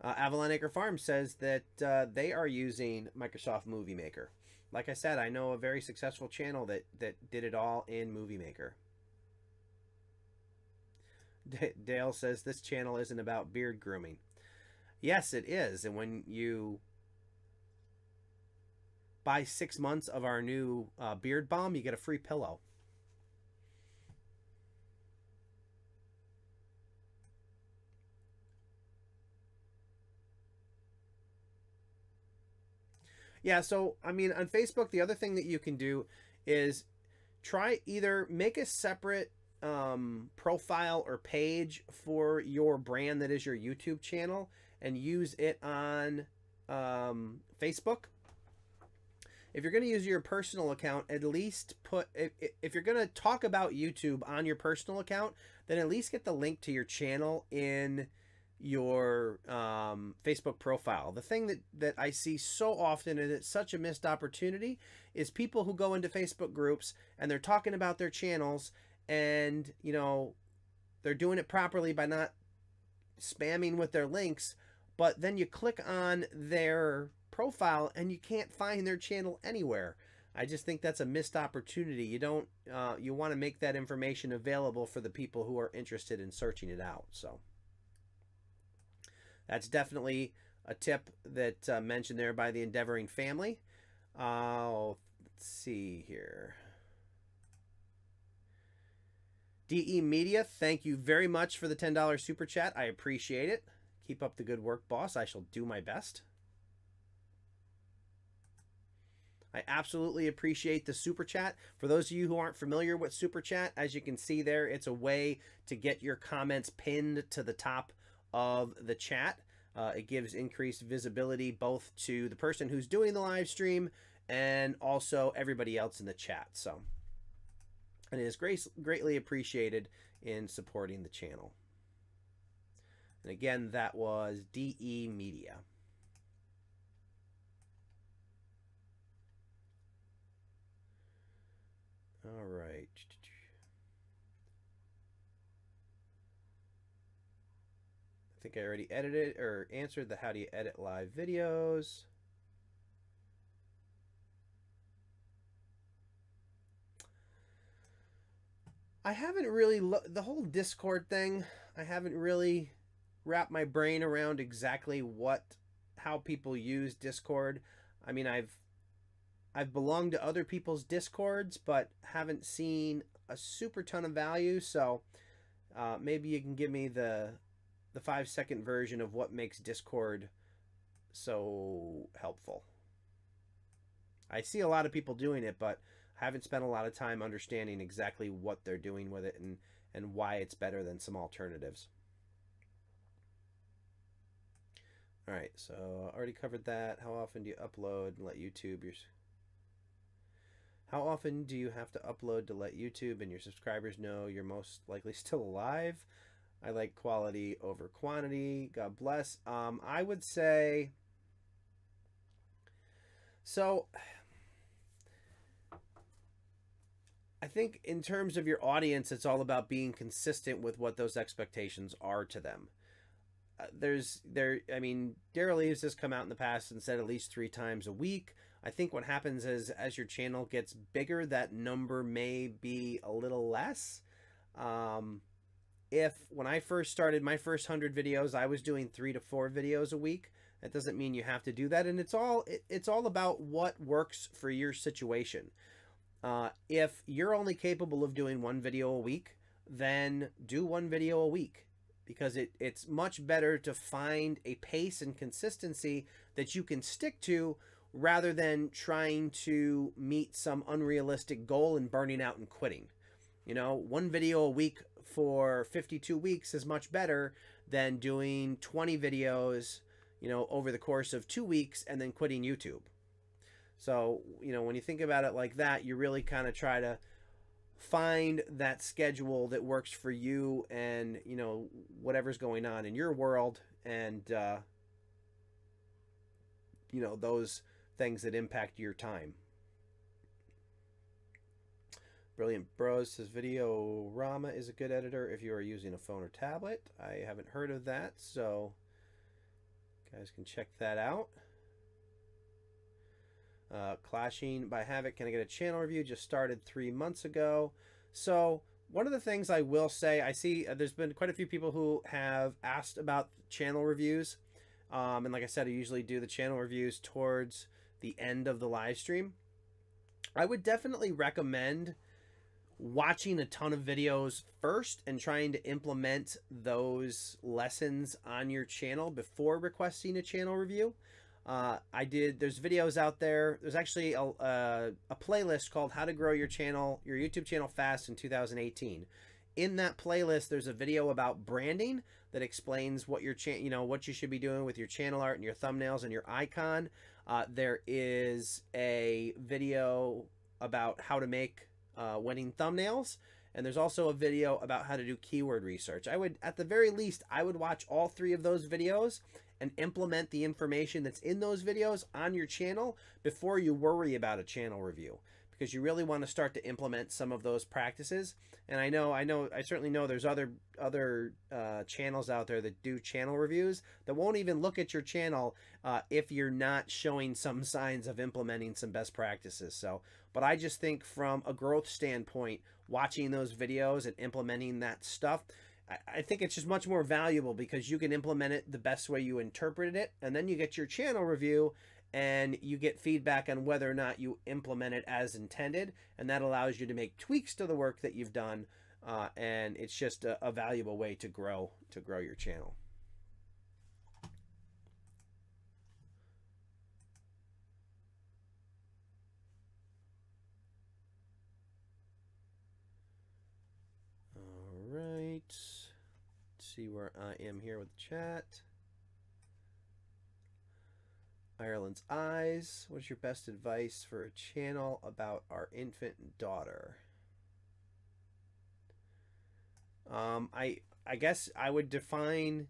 Avalon Acre Farm says that they are using Microsoft Movie Maker. Like I said, I know a very successful channel that did it all in Movie Maker. Dale says this channel isn't about beard grooming. Yes, it is. And when you buy 6 months of our new beard balm, you get a free pillow. Yeah, so I mean, on Facebook, the other thing that you can do is try either make a separate profile or page for your brand that is your YouTube channel and use it on Facebook. If you're going to use your personal account, at least put, if you're going to talk about YouTube on your personal account, then at least get the link to your channel in your Facebook profile. The thing that I see so often, and it's such a missed opportunity, is people who go into Facebook groups and they're talking about their channels, and you know, they're doing it properly by not spamming with their links, but then you click on their profile and you can't find their channel anywhere. I just think that's a missed opportunity. You don't you want to make that information available for the people who are interested in searching it out. So that's definitely a tip that mentioned there by the Endeavoring family. Let's see here. DE Media, thank you very much for the $10 super chat. I appreciate it. Keep up the good work, boss. I shall do my best. I absolutely appreciate the super chat. For those of you who aren't familiar with super chat, as you can see there, it's a way to get your comments pinned to the top of the chat. It gives increased visibility both to the person who's doing the live stream and also everybody else in the chat. So, and it is greatly appreciated in supporting the channel. And again, that was DE Media. All right. I think I already edited or answered the how do you edit live videos. I haven't really the whole Discord thing. I haven't really wrapped my brain around exactly how people use Discord. I mean, I've belonged to other people's Discords, but haven't seen a super ton of value. So maybe you can give me the 5-second version of what makes Discord so helpful. I see a lot of people doing it, but haven't spent a lot of time understanding exactly what they're doing with it and why it's better than some alternatives. All right, so I already covered that. How often do you upload and let YouTube How often do you have to upload to let YouTube and your subscribers know you're most likely still alive? I like quality over quantity. God bless. I would say, so I think in terms of your audience, it's all about being consistent with what those expectations are to them. I mean, Daryl Eves has come out in the past and said at least 3 times a week. I think what happens is as your channel gets bigger, that number may be a little less. If when I first started my first 100 videos, I was doing 3 to 4 videos a week. That doesn't mean you have to do that. And it's all about what works for your situation. If you're only capable of doing 1 video a week, then do 1 video a week. Because it's much better to find a pace and consistency that you can stick to rather than trying to meet some unrealistic goal and burning out and quitting. You know, 1 video a week for 52 weeks is much better than doing 20 videos, you know, over the course of 2 weeks and then quitting YouTube. So, you know, when you think about it like that, you really kind of try to find that schedule that works for you and, you know, whatever's going on in your world and, you know, those things that impact your time. Brilliant Bros says Videorama is a good editor if you are using a phone or tablet. I haven't heard of that, so guys can check that out. Clashing by Havoc, can I get a channel review? Just started 3 months ago. So one of the things I will say, I see there's been quite a few people who have asked about channel reviews. And like I said, I usually do the channel reviews towards the end of the live stream. I would definitely recommend watching a ton of videos first and trying to implement those lessons on your channel before requesting a channel review. There's videos out there. There's actually a playlist called How to Grow Your YouTube channel Fast in 2018. In that playlist, there's a video about branding that explains what your what you should be doing with your channel art and your thumbnails and your icon. There is a video about how to make winning thumbnails, and there's also a video about how to do keyword research. At the very least, I would watch all 3 of those videos and implement the information that's in those videos on your channel before you worry about a channel review, because you really want to start to implement some of those practices. And I certainly know there's other channels out there that do channel reviews that won't even look at your channel if you're not showing some signs of implementing some best practices. But I just think from a growth standpoint, watching those videos and implementing that stuff, I think it's just much more valuable, because you can implement it the best way you interpreted it, and then you get your channel review and you get feedback on whether or not you implement it as intended, and that allows you to make tweaks to the work that you've done, and it's just a valuable way to grow your channel. All right, let's see where I am here with the chat. Ireland's Eyes, what is your best advice for a channel about our infant daughter? I guess I would define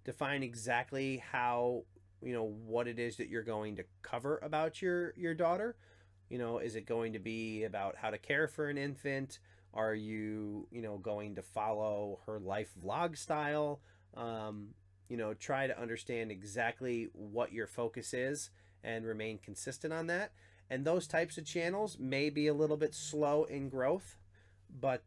exactly how, what it is that you're going to cover about your daughter. Is it going to be about how to care for an infant? Are you, going to follow her life vlog style? Try to understand exactly what your focus is and remain consistent on that. And those types of channels may be a little bit slow in growth, but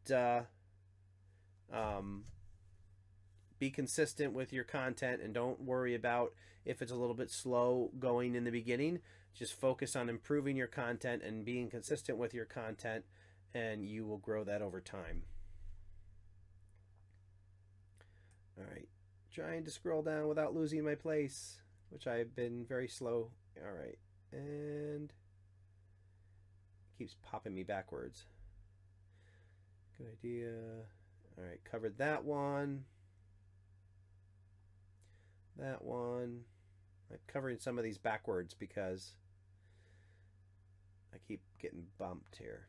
be consistent with your content, and don't worry about if it's a little bit slow going in the beginning. Just focus on improving your content and being consistent with your content, and you will grow that over time. All right. Trying to scroll down without losing my place, which I've been very slow. All right, and it keeps popping me backwards. Good idea. All right, covered that one. That one. I'm covering some of these backwards because I keep getting bumped here.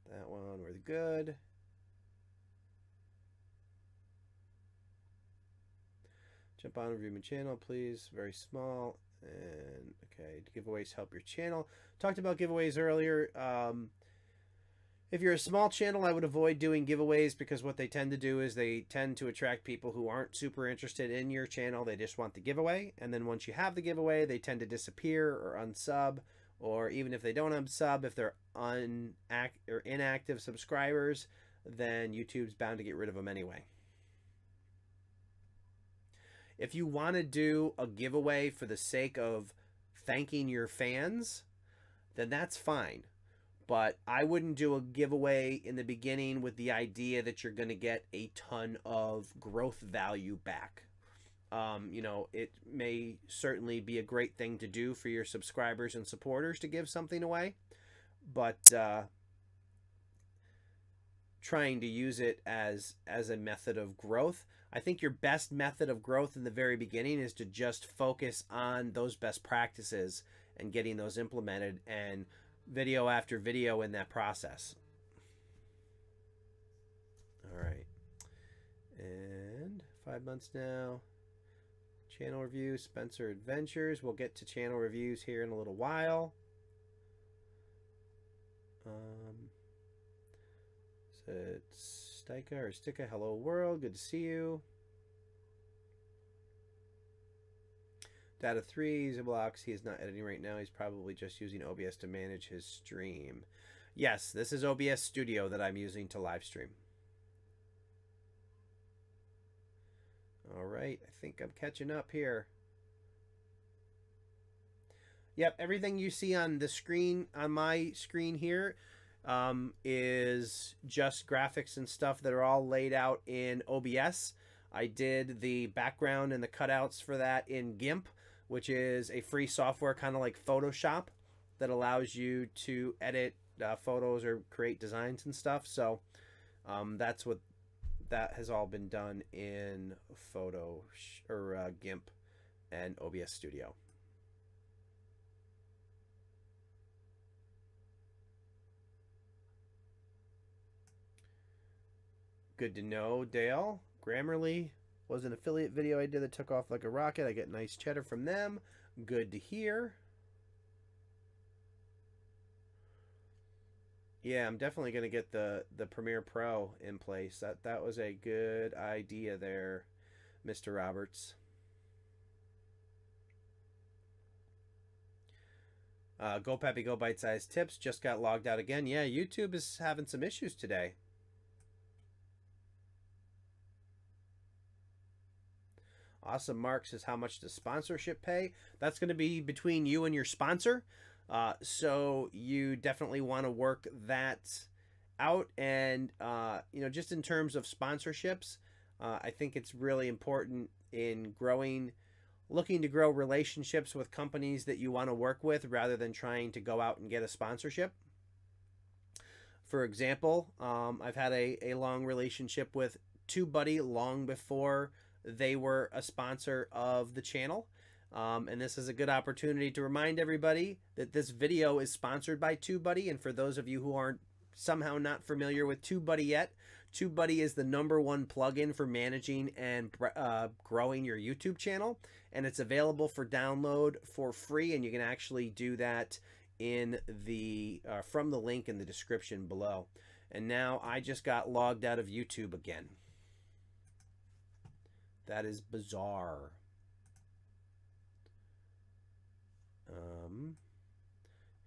That one, we're good. Jump on, review my channel, please. Very small. And okay, giveaways help your channel. Talked about giveaways earlier. If you're a small channel, I would avoid doing giveaways, because what they tend to do is they tend to attract people who aren't super interested in your channel. They just want the giveaway. And then once you have the giveaway, they tend to disappear or unsub. Or even if they don't unsub, if they're inactive subscribers, then YouTube's bound to get rid of them anyway. If you want to do a giveaway for the sake of thanking your fans, then that's fine. But I wouldn't do a giveaway in the beginning with the idea that you're going to get a ton of growth value back. It may certainly be a great thing to do for your subscribers and supporters to give something away, but trying to use it as a method of growth. I think your best method of growth in the very beginning is to just focus on those best practices and getting those implemented, and video after video in that process. All right. And 5 months now. Channel review, Spencer Adventures. We'll get to channel reviews here in a little while. So it's Stika or Stika. Hello world. Good to see you. Data 3, Ziblox, he is not editing right now. He's probably just using OBS to manage his stream. Yes, this is OBS Studio that I'm using to live stream. All right, I think I'm catching up here. Yep, everything you see on the screen, on my screen here, is just graphics and stuff that are all laid out in OBS. I did the background and the cutouts for that in GIMP, which is a free software kind of like Photoshop that allows you to edit photos or create designs and stuff. So that's what that has all been done in GIMP and OBS Studio. Good to know, Dale. Grammarly was an affiliate video I did that took off like a rocket. I get nice cheddar from them. Good to hear. Yeah, I'm definitely going to get the Premiere Pro in place. That was a good idea there, Mr. Roberts. Go Peppy Go Bite Size Tips just got logged out again. Yeah, YouTube is having some issues today. Awesome Mark says, how much does sponsorship pay? That's going to be between you and your sponsor. So you definitely want to work that out. And, you know, just in terms of sponsorships, I think it's really important in looking to grow relationships with companies that you want to work with rather than trying to go out and get a sponsorship. For example, I've had a long relationship with TUBEBUDDY long before they were a sponsor of the channel. And this is a good opportunity to remind everybody that this video is sponsored by TUBEBUDDY. And for those of you who aren't somehow not familiar with TUBEBUDDY yet, TUBEBUDDY is the #1 plugin for managing and growing your YouTube channel. And it's available for download for free. And you can actually do that in the from the link in the description below. And now I just got logged out of YouTube again. That is bizarre.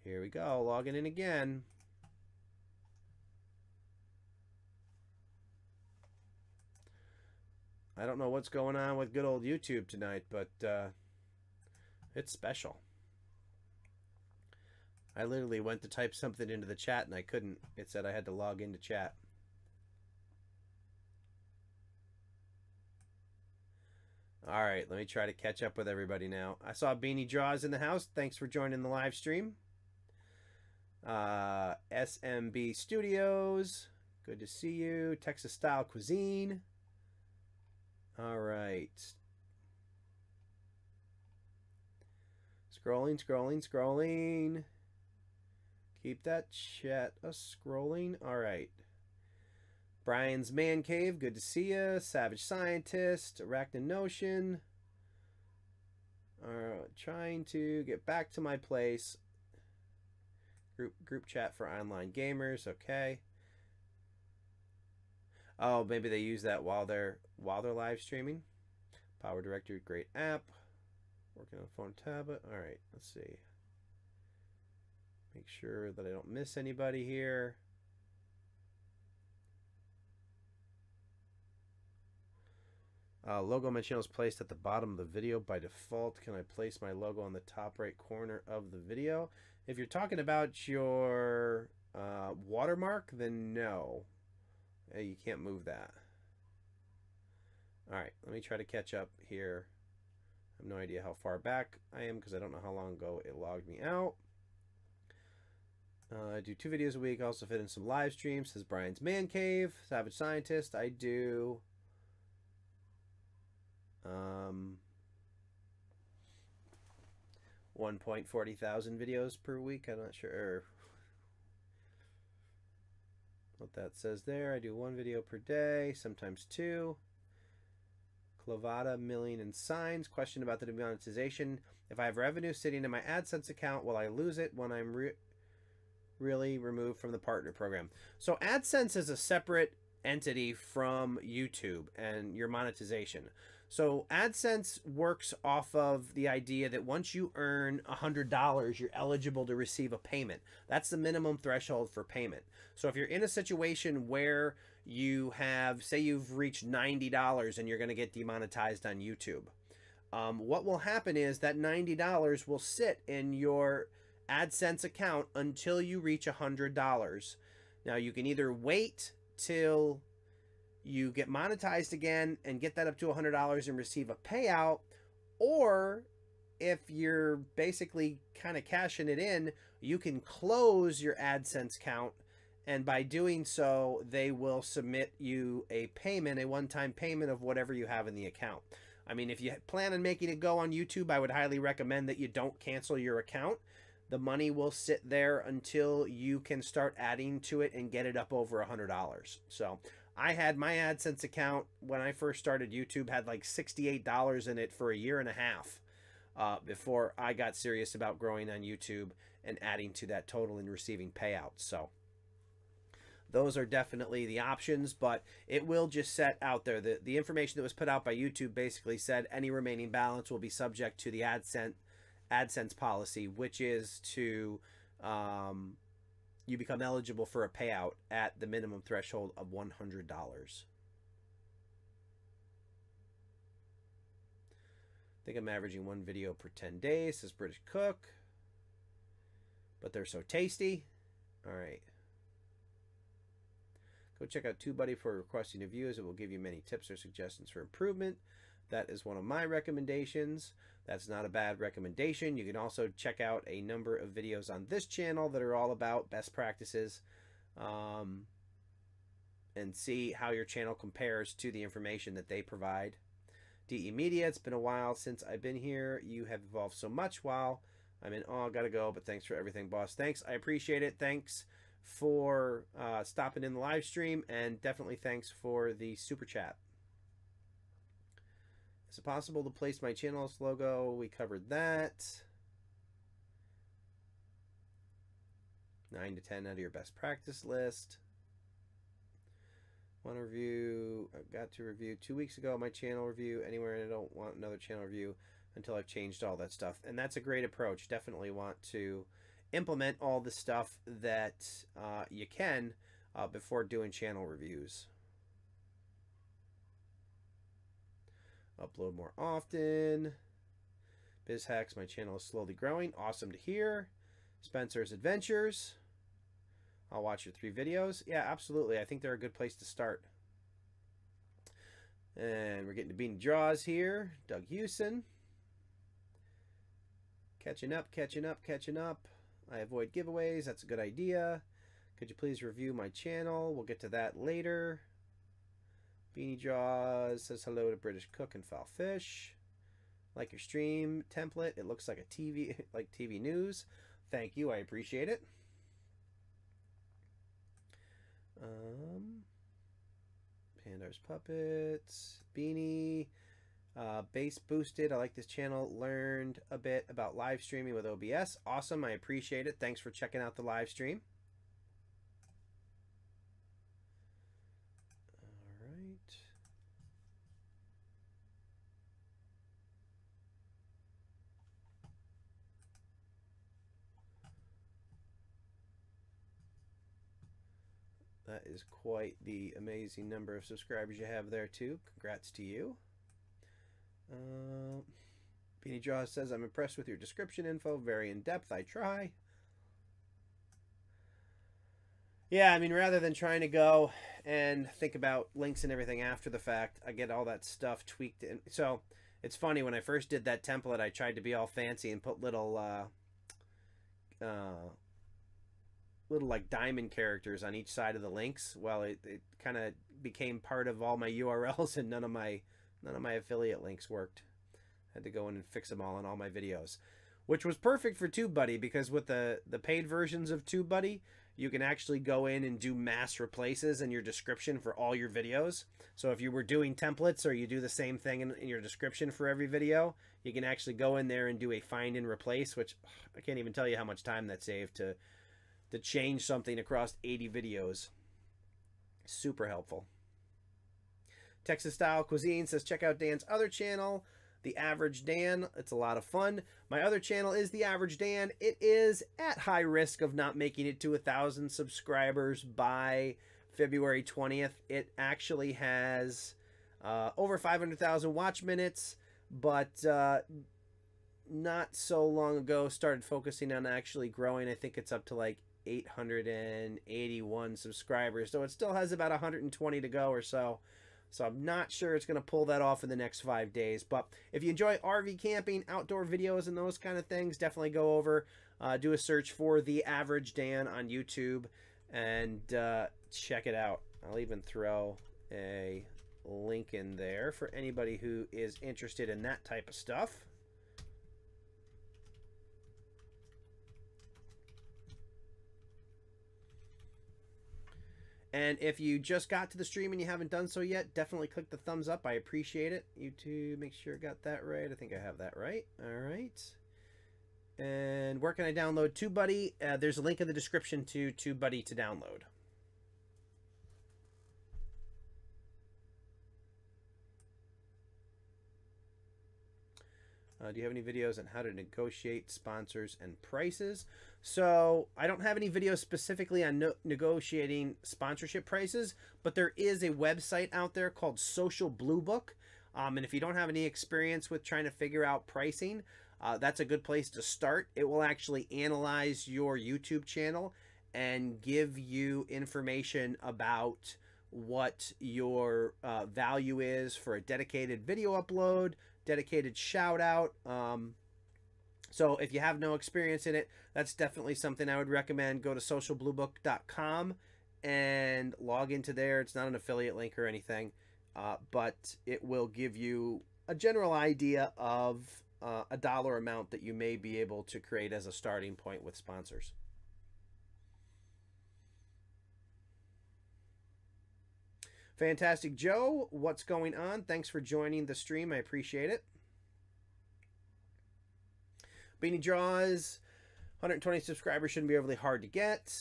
Here we go, logging in again. I don't know what's going on with good old YouTube tonight, but it's special. I literally went to type something into the chat and I couldn't. It said I had to log into chat. All right, let me try to catch up with everybody now. I saw Beanie Jaws in the house. Thanks for joining the live stream. SMB Studios, good to see you. Texas Style Cuisine. All right. Scrolling. Keep that chat scrolling. All right. Brian's Man Cave, good to see you. Savage Scientist, Arachnid Notion. Trying to get back to my place. Group chat for online gamers, okay. Oh, maybe they use that while they're live streaming. Power Director, great app. Working on phone, tablet. All right, let's see. Make sure that I don't miss anybody here. Logo on my channel is placed at the bottom of the video by default. Can I place my logo on the top right corner of the video? If you're talking about your watermark, then no. You can't move that. All right, let me try to catch up here. I have no idea how far back I am because I don't know how long ago it logged me out. I do 2 videos a week. I also fit in some live streams. Says Brian's Man Cave, Savage Scientist. I do 1.40 thousand videos per week. I'm not sure what that says there. I do 1 video per day, sometimes 2. Clovada, Million and Signs. Question about the monetization. If I have revenue sitting in my AdSense account, will I lose it when I'm really removed from the partner program? So AdSense is a separate entity from YouTube and your monetization. So AdSense works off of the idea that once you earn $100, you're eligible to receive a payment. That's the minimum threshold for payment. So if you're in a situation where you have, say you've reached $90 and you're going to get demonetized on YouTube, what will happen is that $90 will sit in your AdSense account until you reach $100. Now you can either wait till you get monetized again and get that up to $100 and receive a payout, or if you're basically kind of cashing it in, you can close your AdSense account, and by doing so they will submit you a payment, a one-time payment of whatever you have in the account. I mean, if you plan on making it go on YouTube, I would highly recommend that you don't cancel your account. The money will sit there until you can start adding to it and get it up over $100. So I had my AdSense account when I first started YouTube, had like $68 in it for a year and a half before I got serious about growing on YouTube and adding to that total and receiving payouts. So those are definitely the options, but it will just set out there. The information that was put out by YouTube basically said any remaining balance will be subject to the AdSense policy, which is to you become eligible for a payout at the minimum threshold of $100. I think I'm averaging one video per 10 days, says British Cook. But they're so tasty. All right. Go check out TubeBuddy for requesting reviews. It will give you many tips or suggestions for improvement. That is one of my recommendations. That's not a bad recommendation. You can also check out a number of videos on this channel that are all about best practices and see how your channel compares to the information that they provide. DE Media, it's been a while since I've been here. You have evolved so much. Wow. I'm in awe. Gotta go, but thanks for everything, boss. Thanks. I appreciate it. Thanks for stopping in the live stream, and definitely thanks for the super chat. Is it possible to place my channel's logo? We covered that. 9 to 10 out of your best practice list. Want to review? I got to review 2 weeks ago my channel review anywhere, and I don't want another channel review until I've changed all that stuff. And that's a great approach. Definitely want to implement all the stuff that you can before doing channel reviews. Upload more often. Biz Hacks, my channel is slowly growing. Awesome to hear. Spencer's Adventures. I'll watch your 3 videos. Yeah, absolutely. I think they're a good place to start. And we're getting to Beanie Draws here. Doug Hewson. Catching up, catching up, catching up. I avoid giveaways. That's a good idea. Could you please review my channel? We'll get to that later. Beanie Draws says hello to British Cook and Foul Fish. Like your stream template. It looks like a TV, like TV news. Thank you. I appreciate it. Pandar's Puppets. Beanie. Base boosted. I like this channel. Learned a bit about live streaming with OBS. Awesome. I appreciate it. Thanks for checking out the live stream. All right. That is quite the amazing number of subscribers you have there too. Congrats to you. Beanie Jaws says, I'm impressed with your description info. Very in-depth. I try. Yeah, I mean, rather than trying to go and think about links and everything after the fact, I get all that stuff tweaked in. So it's funny, when I first did that template, I tried to be all fancy and put little like diamond characters on each side of the links. Well, it kind of became part of all my URLs, and none of my affiliate links worked. I had to go in and fix them all in all my videos, which was perfect for TubeBuddy, because with the paid versions of TubeBuddy, you can actually go in and do mass replaces in your description for all your videos. So if you were doing templates, or you do the same thing in your description for every video, you can actually go in there and do a find and replace, which I can't even tell you how much time that saved to change something across 80 videos. Super helpful. Texas Style Cuisine says, check out Dan's other channel, The Average Dan. It's a lot of fun. My other channel is The Average Dan. It is at high risk of not making it to 1,000 subscribers by February 20th. It actually has over 500,000 watch minutes, but not so long ago started focusing on actually growing. I think it's up to like 881 subscribers, so it still has about 120 to go or so. So I'm not sure it's going to pull that off in the next 5 days. But if you enjoy RV camping, outdoor videos, and those kind of things, definitely go over, do a search for The Average Dan on YouTube, and check it out. I'll even throw a link in there for anybody who is interested in that type of stuff. And if you just got to the stream and you haven't done so yet, definitely click the thumbs up. I appreciate it. YouTube, make sure I got that right. I think I have that right. All right. And where can I download TubeBuddy? There's a link in the description to TubeBuddy to download. Do you have any videos on how to negotiate sponsors and prices? So I don't have any videos specifically on negotiating sponsorship prices, but there is a website out there called Social Blue Book. And if you don't have any experience with trying to figure out pricing, that's a good place to start. It will actually analyze your YouTube channel and give you information about what your value is for a dedicated video upload, dedicated shout out. So if you have no experience in it, that's definitely something I would recommend. Go to socialbluebook.com and log into there. It's not an affiliate link or anything, but it will give you a general idea of a dollar amount that you may be able to create as a starting point with sponsors. Fantastic Joe, what's going on? Thanks for joining the stream. I appreciate it. Beanie Draws, 120 subscribers shouldn't be overly hard to get.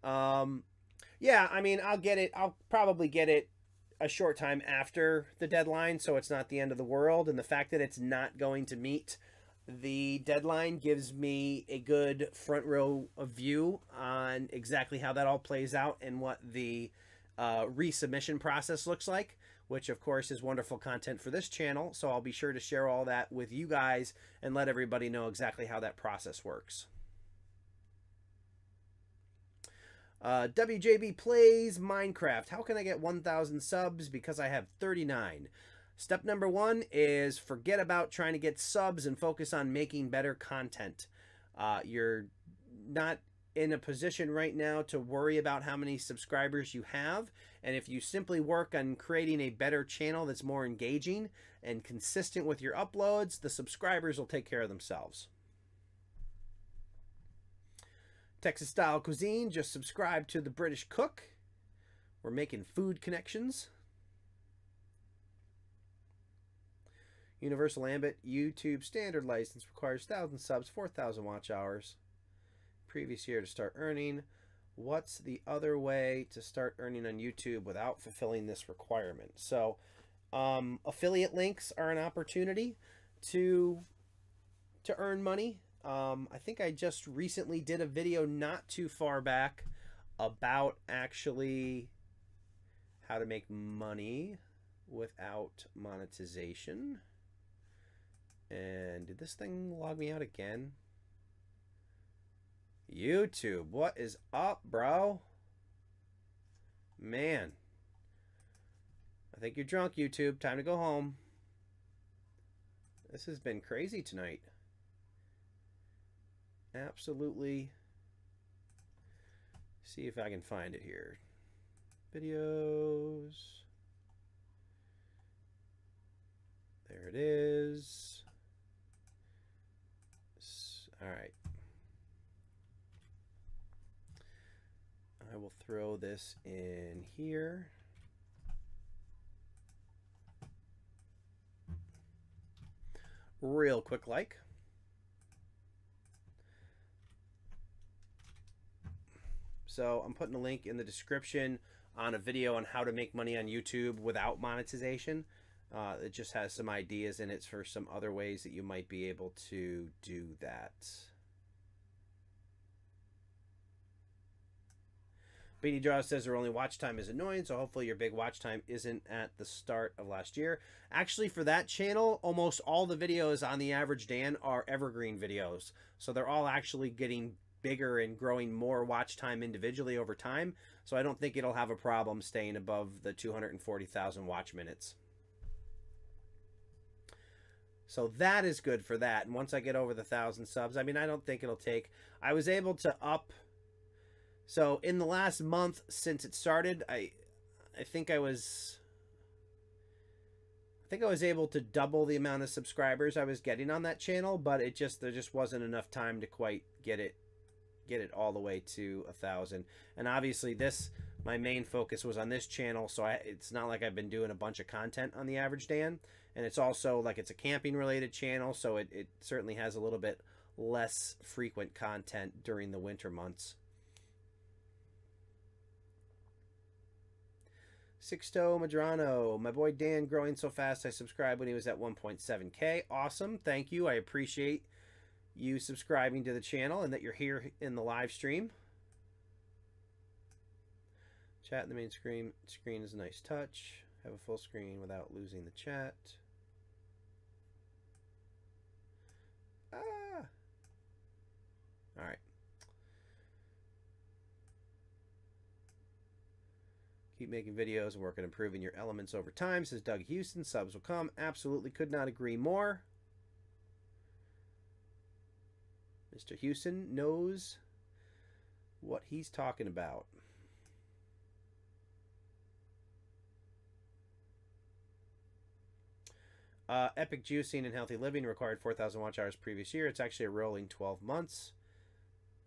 Yeah, I mean, I'll get it. I'll probably get it a short time after the deadline, so it's not the end of the world. And the fact that it's not going to meet the deadline gives me a good front row view on exactly how that all plays out and what the resubmission process looks like, which of course is wonderful content for this channel. So I'll be sure to share all that with you guys and let everybody know exactly how that process works. WJB plays Minecraft. How can I get 1,000 subs? Because I have 39. Step number 1 is forget about trying to get subs and focus on making better content. You're not in a position right now to worry about how many subscribers you have, and if you simply work on creating a better channel that's more engaging and consistent with your uploads, the subscribers will take care of themselves. Texas Style Cuisine, just subscribe to The British Cook. We're making food connections. Universal Ambit, YouTube standard license requires 1,000 subs, 4,000 watch hours. Previous year to start earning. What's the other way to start earning on YouTube without fulfilling this requirement? So affiliate links are an opportunity to earn money. I think I just recently did a video not too far back about actually how to make money without monetization. And did this thing log me out again? YouTube, what is up, bro? Man, I think you're drunk, YouTube. Time to go home. This has been crazy tonight. Absolutely. See if I can find it here. Videos. There it is. All right. I will throw this in here. Real quick like. So I'm putting a link in the description on a video on how to make money on YouTube without monetization. It just has some ideas in it for some other ways that you might be able to do that. Beanie Draw says their only watch time is annoying, so hopefully your big watch time isn't at the start of last year. Actually, for that channel, almost all the videos on The Average Dan are evergreen videos. So they're all actually getting bigger and growing more watch time individually over time. So I don't think it'll have a problem staying above the 240,000 watch minutes. So that is good for that. And once I get over the 1,000 subs, I mean, I don't think it'll take... I was able to up... So in the last month since it started, I think I was able to double the amount of subscribers I was getting on that channel, but there just wasn't enough time to quite get it all the way to 1,000. And obviously my main focus was on this channel, so it's not like I've been doing a bunch of content on The Average Dan, and it's also like it's a camping related channel, so it certainly has a little bit less frequent content during the winter months. Sixto Madrano, my boy Dan growing so fast I subscribed when he was at 1.7K. Awesome, thank you. I appreciate you subscribing to the channel and that you're here in the live stream. Chat in the main screen is a nice touch. Have a full screen without losing the chat. All right. Keep making videos and work on improving your elements over time, says Doug Houston. Subs will come. Absolutely could not agree more. Mr. Houston knows what he's talking about. Epic Juicing and Healthy Living required 4,000 watch hours previous year. It's actually a rolling 12 months.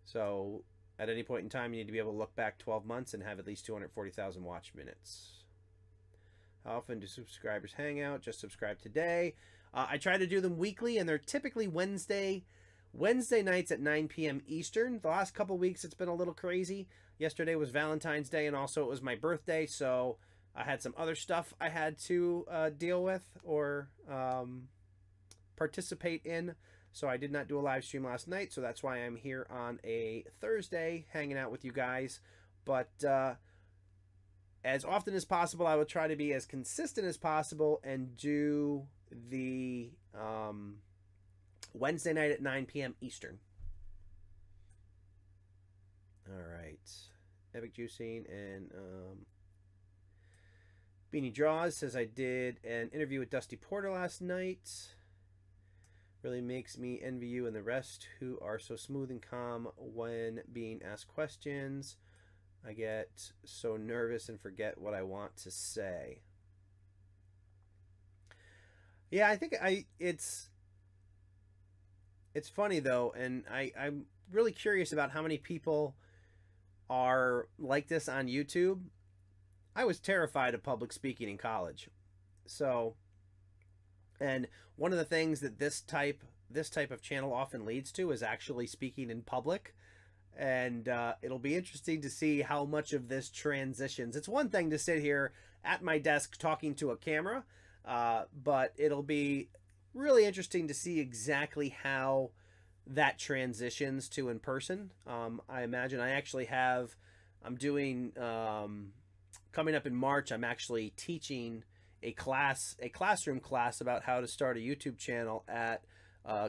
So at any point in time, you need to be able to look back 12 months and have at least 240,000 watch minutes. How often do subscribers hang out? Just subscribe today. I try to do them weekly, and they're typically Wednesday nights at 9 p.m. Eastern. The last couple weeks, it's been a little crazy. Yesterday was Valentine's Day, and also it was my birthday, so I had some other stuff I had to deal with or participate in. So I did not do a live stream last night, so that's why I'm here on a Thursday hanging out with you guys. But as often as possible, I will try to be as consistent as possible and do the Wednesday night at 9 p.m. Eastern. All right. Epic Juicing and Beanie Draws says I did an interview with Dusty Porter last night. Really makes me envy you and the rest who are so smooth and calm when being asked questions. I get so nervous and forget what I want to say. Yeah, I think it's funny though, and I'm really curious about how many people are like this on YouTube. I was terrified of public speaking in college. So, and one of the things that this type of channel often leads to is actually speaking in public. And it'll be interesting to see how much of this transitions. It's one thing to sit here at my desk talking to a camera, but it'll be really interesting to see exactly how that transitions to in person. I imagine I'm doing, coming up in March, I'm actually teaching a classroom class about how to start a YouTube channel at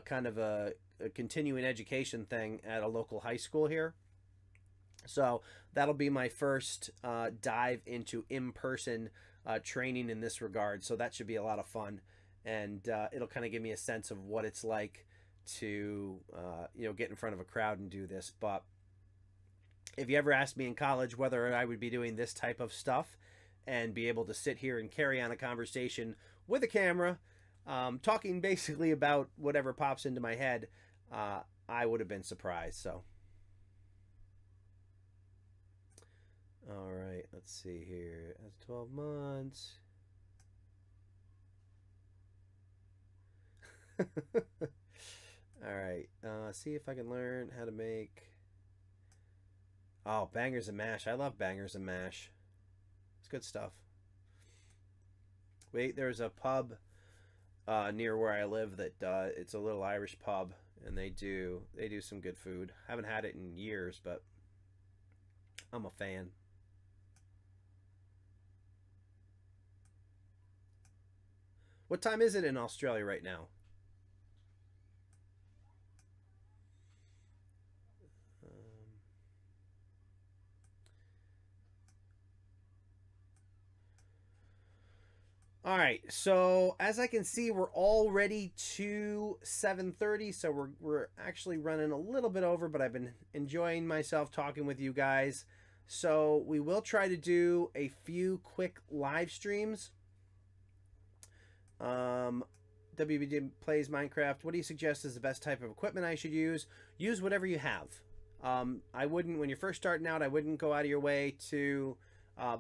kind of a continuing education thing at a local high school here. So that'll be my first dive into in-person training in this regard. So that should be a lot of fun, and it'll kind of give me a sense of what it's like to get in front of a crowd and do this. But if you ever asked me in college whether I would be doing this type of stuff and be able to sit here and carry on a conversation with a camera, talking basically about whatever pops into my head, I would have been surprised. So, all right, let's see here. That's 12 months. All right, see if I can learn how to make... Oh, bangers and mash. I love bangers and mash. good stuff. Wait, there's a pub near where I live that it's a little Irish pub, and they do some good food. Haven't had it in years, but I'm a fan. What time is it in Australia right now? All right, so as I can see, we're already to 7:30, so we're actually running a little bit over, but I've been enjoying myself talking with you guys. So we will try to do a few quick live streams. WBD plays Minecraft. What do you suggest is the best type of equipment I should use? Use whatever you have. I wouldn't, when you're first starting out, I wouldn't go out of your way to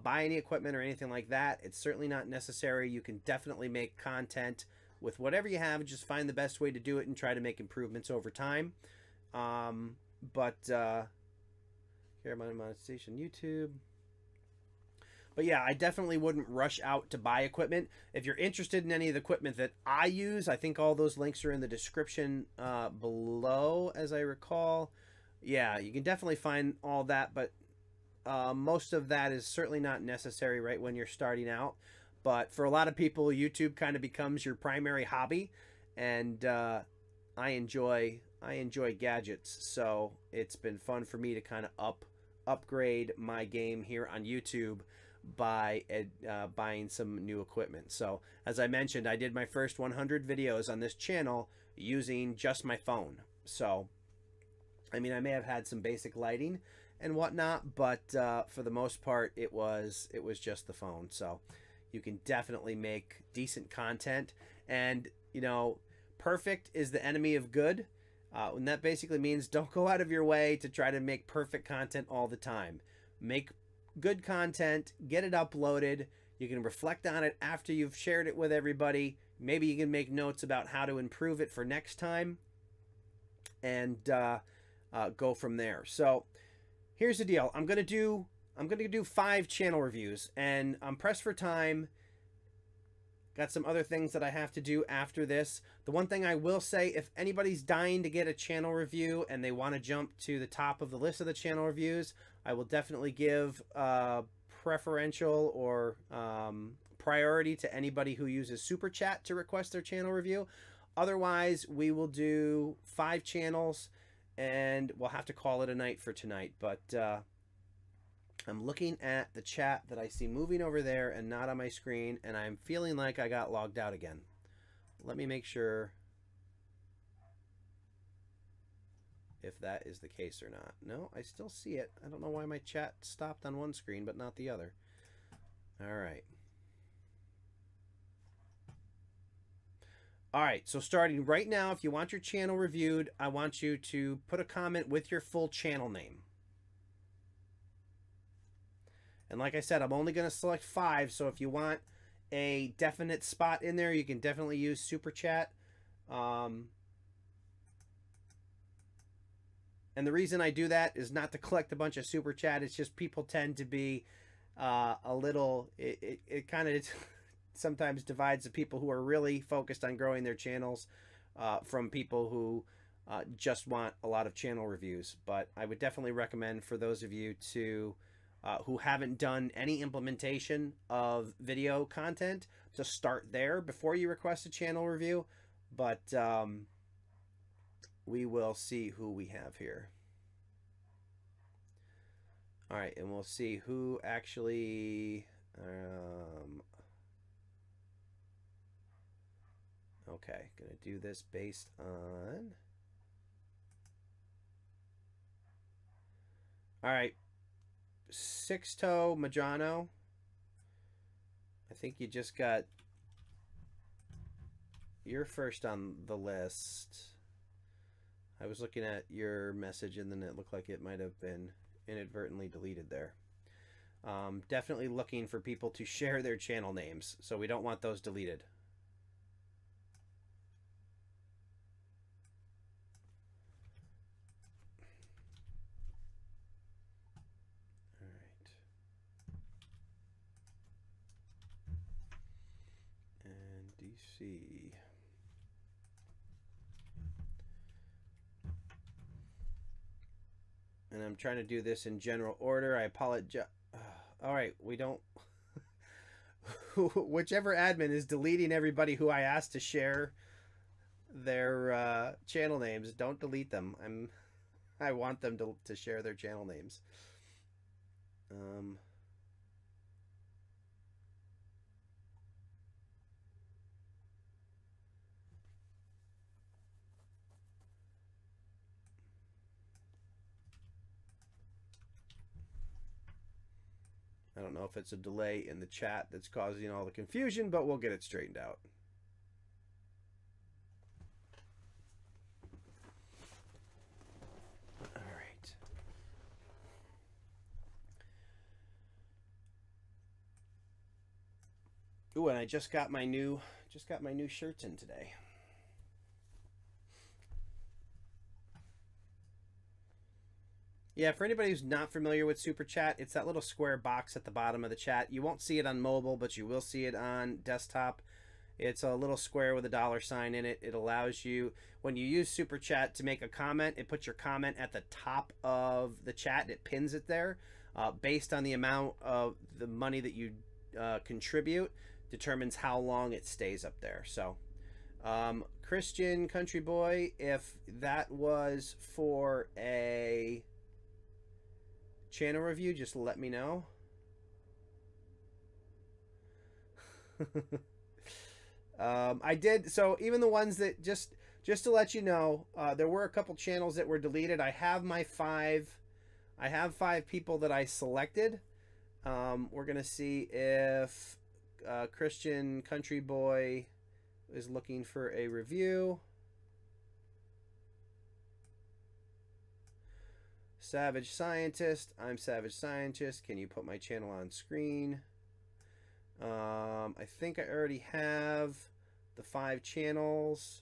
buy any equipment or anything like that. It's certainly not necessary. You can definitely make content with whatever you have. Just find the best way to do it and try to make improvements over time. Here, my monetization, YouTube. But yeah, I definitely wouldn't rush out to buy equipment. If you're interested in any of the equipment that I use, I think all those links are in the description below, as I recall. Yeah, you can definitely find all that, but most of that is certainly not necessary right when you're starting out. But for a lot of people, YouTube kind of becomes your primary hobby, and I enjoy gadgets, so it's been fun for me to kind of upgrade my game here on YouTube by buying some new equipment. So as I mentioned, I did my first 100 videos on this channel using just my phone. So I mean, I may have had some basic lighting and whatnot, but for the most part, it was just the phone. So you can definitely make decent content, and you know, perfect is the enemy of good. And that basically means don't go out of your way to try to make perfect content all the time. Make good content, get it uploaded. You can reflect on it after you've shared it with everybody. Maybe you can make notes about how to improve it for next time, and go from there. So here's the deal. I'm gonna do 5 channel reviews, and I'm pressed for time. Got some other things that I have to do after this. The one thing I will say, if anybody's dying to get a channel review and they want to jump to the top of the list of the channel reviews, I will definitely give preferential or priority to anybody who uses Super Chat to request their channel review. Otherwise, we will do 5 channels, and we'll have to call it a night for tonight. But I'm looking at the chat that I see moving over there and not on my screen, and I'm feeling like I got logged out again. Let me make sure if that is the case or not. No, I still see it. I don't know why my chat stopped on one screen but not the other. All right. All right, so starting right now, if you want your channel reviewed, I want you to put a comment with your full channel name. And like I said, I'm only going to select 5, so if you want a definite spot in there, you can definitely use Super Chat. And the reason I do that is not to collect a bunch of Super Chat. It's just people tend to be a little... It kind of sometimes divides the people who are really focused on growing their channels from people who just want a lot of channel reviews. But I would definitely recommend for those of you to... who haven't done any implementation of video content, to start there before you request a channel review. But we will see who we have here. All right, and we'll see who actually... okay, gonna do this based on... All right. Sixto Majano, I think you just got... You're first on the list. I was looking at your message and then it looked like it might have been inadvertently deleted there. Definitely looking for people to share their channel names, so we don't want those deleted. see. And I'm trying to do this in general order. I apologize. All right, we don't. Whichever admin is deleting everybody who I asked to share their channel names, don't delete them. I want them to share their channel names. I don't know if it's a delay in the chat that's causing all the confusion, but we'll get it straightened out. All right. Ooh, and I just got my new shirts in today. Yeah, for anybody who's not familiar with Super Chat, it's that little square box at the bottom of the chat. You won't see it on mobile, but you will see it on desktop. It's a little square with a $sign in it. It allows you, when you use Super Chat to make a comment, it puts your comment at the top of the chat. It pins it there. Based on the amount of the money that you contribute, determines how long it stays up there. So, Christian Country Boy, if that was for a channel review, just let me know. I did, so even the ones that just to let you know, there were a couple channels that were deleted. I have five people that I selected. We're gonna see if Christian Country Boy is looking for a review. Savage Scientist, I'm Savage Scientist. Can you put my channel on screen? I think I already have the 5 channels.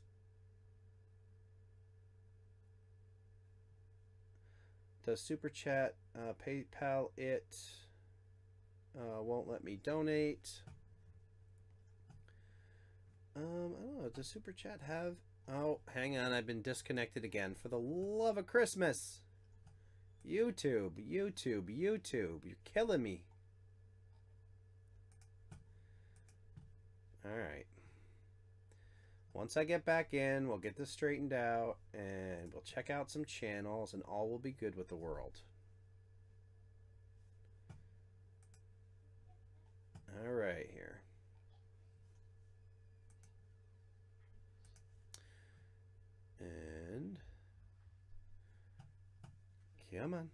Does Super Chat, PayPal it, won't let me donate. I don't know, does Super Chat have, oh, hang on, I've been disconnected again. For the love of Christmas. YouTube, you're killing me. All right. Once I get back in, we'll get this straightened out, and we'll check out some channels, and all will be good with the world. All right, here. And come on.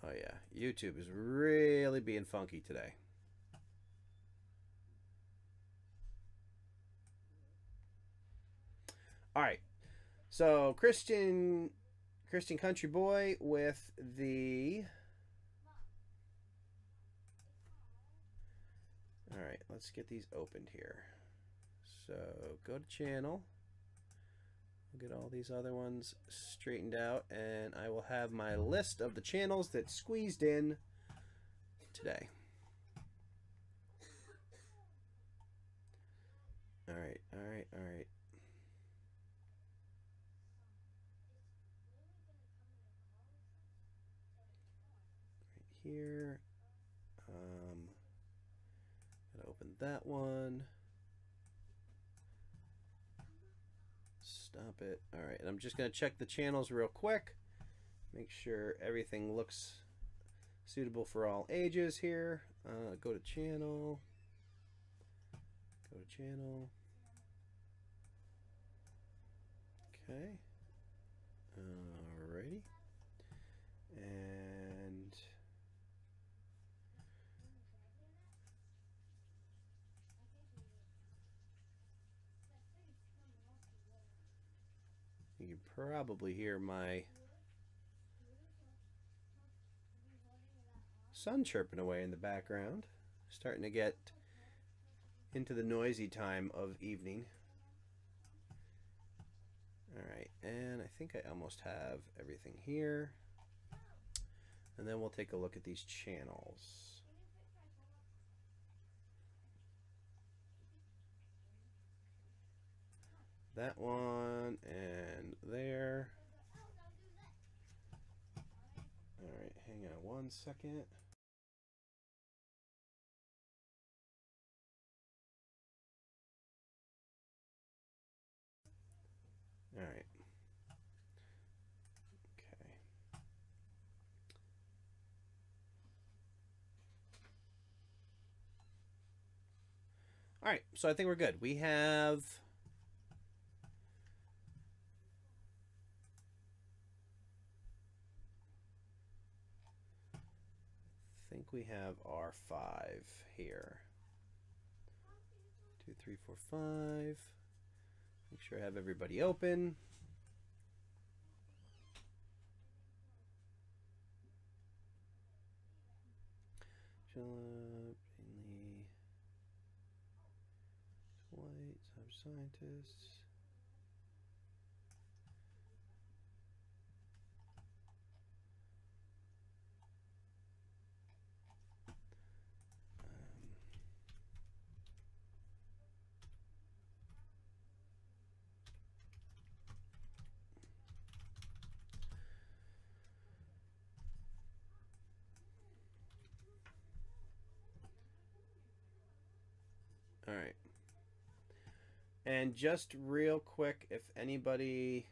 Oh yeah, YouTube is really being funky today. All right, so Christian Country Boy with the. All right, let's get these opened here. So go to channel. We'll get all these other ones straightened out, and I will have my list of the channels that squeezed in today. All right, all right, all right. Right here. Gotta open that one. Stop it. All right, and I'm just going to check the channels real quick. Make sure everything looks suitable for all ages here. Go to channel. Go to channel. Okay. Alrighty. And you can probably hear my sun chirping away in the background. Starting to get into the noisy time of evening. All right, and I think I almost have everything here. And then we'll take a look at these channels. that one and there. All right, hang on one second. All right. Okay. All right, so I think we're good. We have our 5 here. 2, 3, 4, 5. Make sure I have everybody open. Mainly white, scientists. All right. And just real quick, if anybody...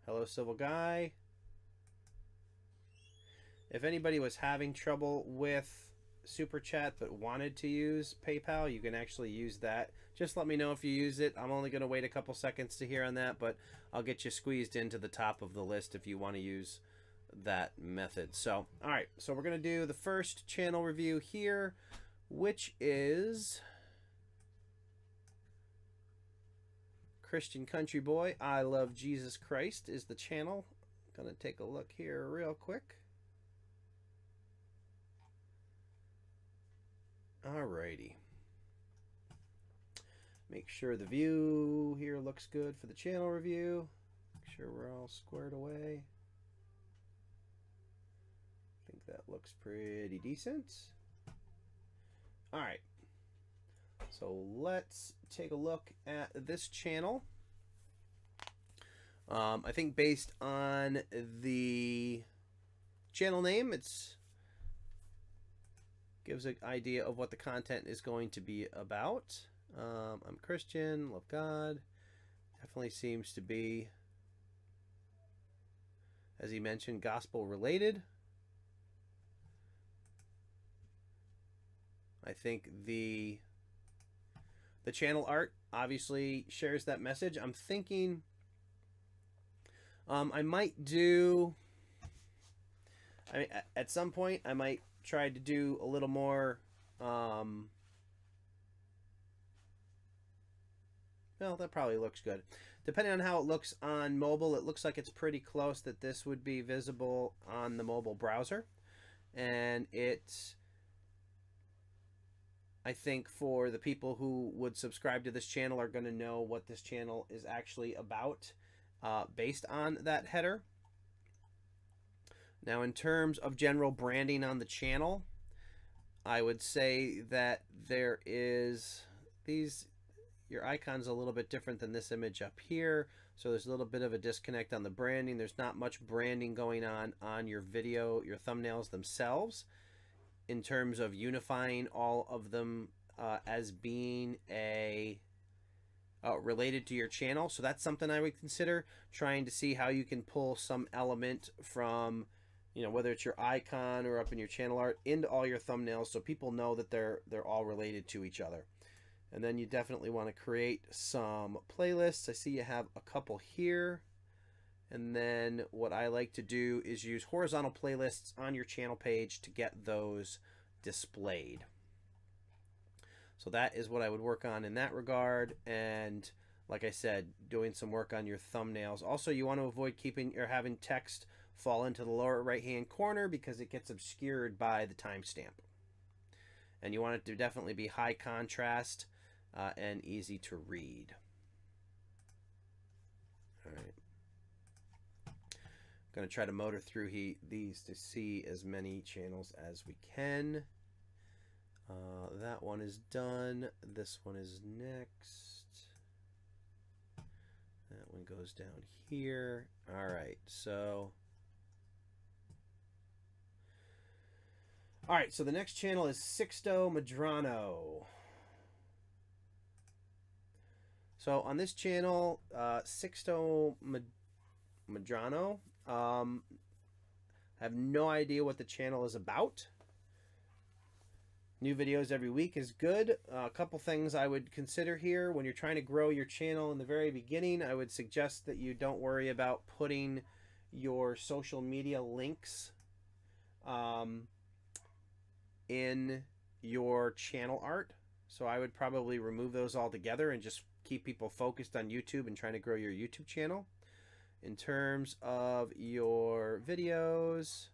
Hello, Civil Guy. If anybody was having trouble with Super Chat but wanted to use PayPal, you can actually use that. Just let me know if you use it. I'm only going to wait a couple seconds to hear on that, but I'll get you squeezed into the top of the list if you want to use that method. So, all right. So we're going to do the first channel review here, which is Christian Country Boy, I Love Jesus Christ is the channel. Going to take a look here real quick. Alrighty. Make sure the view here looks good for the channel review. Make sure we're all squared away. I think that looks pretty decent. Alright. So let's take a look at this channel. I think based on the channel name, it's gives an idea of what the content is going to be about. I'm Christian, love God. Definitely seems to be, as he mentioned, gospel related. I think the channel art obviously shares that message. I'm thinking I might do, at some point I might try to do a little more well, that probably looks good. Depending on how it looks on mobile, it looks like it's pretty close that this would be visible on the mobile browser. And it's, I think for the people who would subscribe to this channel are going to know what this channel is actually about based on that header. Now, in terms of general branding on the channel, I would say that there is your icon's a little bit different than this image up here. So there's a little bit of a disconnect on the branding. There's not much branding going on your video, your thumbnails themselves, in terms of unifying all of them as being related to your channel. So that's something I would consider, trying to see how you can pull some element from, you know, whether it's your icon or up in your channel art, into all your thumbnails so people know that they're all related to each other. And then you definitely want to create some playlists. I see you have a couple here. And then what I like to do is use horizontal playlists on your channel page to get those displayed. So that is what I would work on in that regard. And like I said, doing some work on your thumbnails. Also, you want to avoid keeping or having text fall into the lower right hand corner because it gets obscured by the timestamp. And you want it to definitely be high contrast and easy to read. All right. I'm going to try to motor through these to see as many channels as we can. That one is done. This one is next. That one goes down here. All right, so. All right, so the next channel is Sixto Madrano. So on this channel, Sixto Madrano, I have no idea what the channel is about. New videos every week is good. A couple things I would consider here. When you're trying to grow your channel in the very beginning, I would suggest that you don't worry about putting your social media links in your channel art. So I would probably remove those altogether and just keep people focused on YouTube and trying to grow your YouTube channel. In terms of your videos,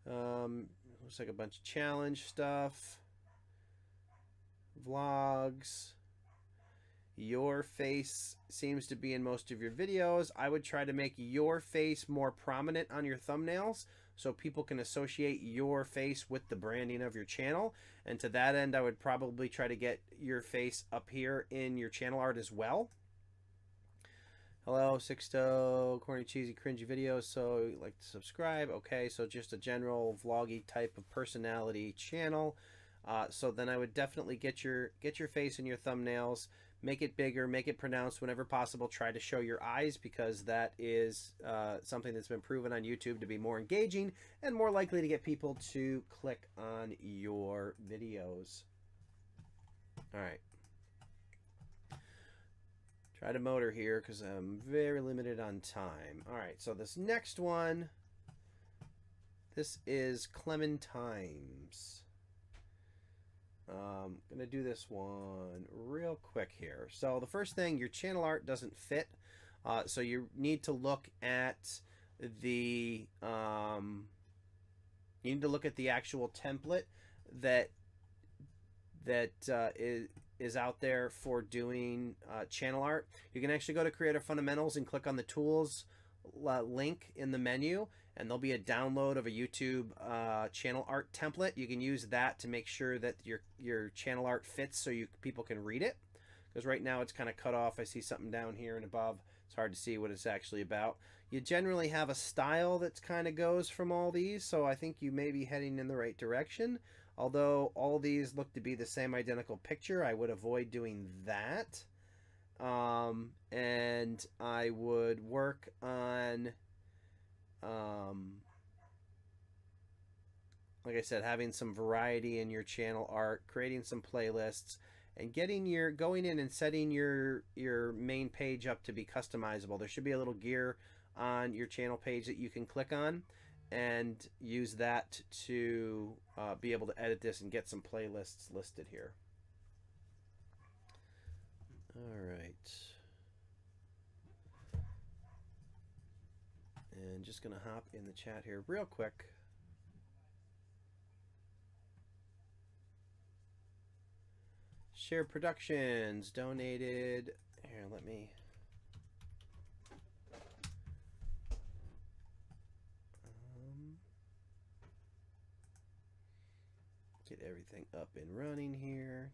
looks like a bunch of challenge stuff, vlogs. Your face seems to be in most of your videos. I would try to make your face more prominent on your thumbnails so people can associate your face with the branding of your channel. And to that end, I would probably try to get your face up here in your channel art as well. Hello, Sixto, corny, cheesy, cringy videos, so you like to subscribe. Okay, so just a general vloggy type of personality channel. So then I would definitely get your face in your thumbnails, make it bigger, make it pronounced whenever possible. Try to show your eyes, because that is something that's been proven on YouTube to be more engaging and more likely to get people to click on your videos. All right. Try to motor here because I'm very limited on time. All right, so this next one, this is Clementine's. I'm going to do this one real quick here. So the first thing, your channel art doesn't fit. So you need to look at the actual template that is out there for doing channel art. You can actually go to Creator Fundamentals and click on the tools link in the menu, and there'll be a download of a YouTube channel art template. You can use that to make sure that your channel art fits so people can read it, because right now it's kind of cut off. I see something down here and above. It's hard to see what it's actually about. You generally have a style that's kind of goes from all these, so I think you may be heading in the right direction. Although all these look to be the same identical picture, I would avoid doing that. And I would work on, like I said, having some variety in your channel art, creating some playlists, and going in and setting your main page up to be customizable. There should be a little gear on your channel page that you can click on and use that to be able to edit this and get some playlists listed here. All right. And just going to hop in the chat here real quick. Share Productions donated. Here, let me. Get everything up and running here.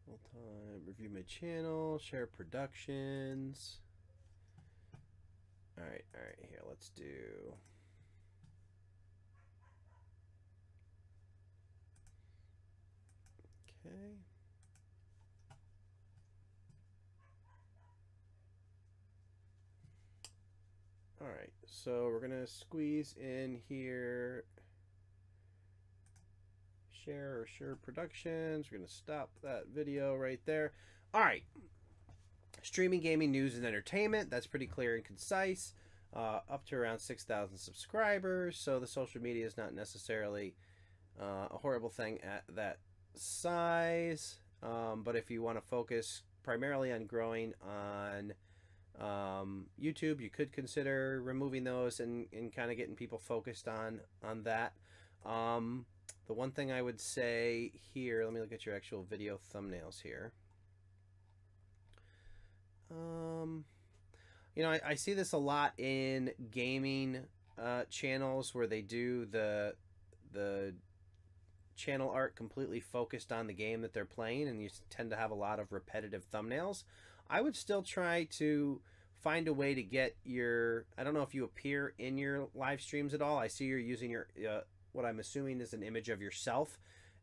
Full time, review my channel, share productions. All right, here, let's do. Okay. All right, so we're gonna squeeze in here. Share productions. We're gonna stop that video right there. All right. Streaming, gaming, news, and entertainment. That's pretty clear and concise. Up to around 6,000 subscribers. So the social media is not necessarily a horrible thing at that size. But if you want to focus primarily on growing on YouTube, you could consider removing those and kind of getting people focused on that. The one thing I would say here, let me look at your actual video thumbnails here. You know, I see this a lot in gaming channels where they do the channel art completely focused on the game that they're playing, and you tend to have a lot of repetitive thumbnails. I would still try to find a way to get your, I don't know if you appear in your live streams at all. I see you're using your what I'm assuming is an image of yourself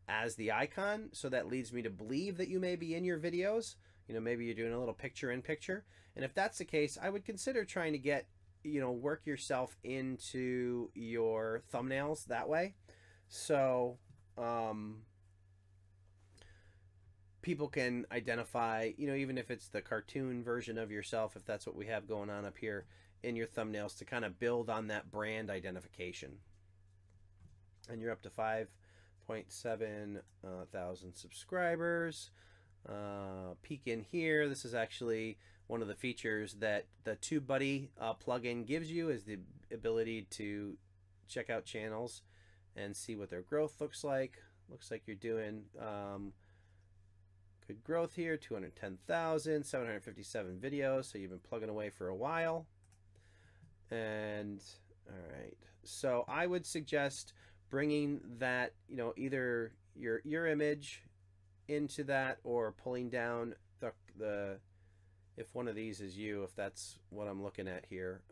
as the icon, so that leads me to believe that you may be in your videos. You know, maybe you're doing a little picture in picture, and if that's the case, I would consider trying to get, you know, work yourself into your thumbnails that way. So people can identify, you know, even if it's the cartoon version of yourself, if that's what we have going on up here in your thumbnails, to kind of build on that brand identification. And you're up to 5.7 thousand subscribers. Peek in here. This is actually one of the features that the TubeBuddy plugin gives you, is the ability to check out channels and see what their growth looks like. Looks like you're doing good growth here, 210,000, 757 videos, so you've been plugging away for a while. And all right, so I would suggest bringing that, you know, either your image into that, or pulling down the if one of these is you, if that's what I'm looking at here.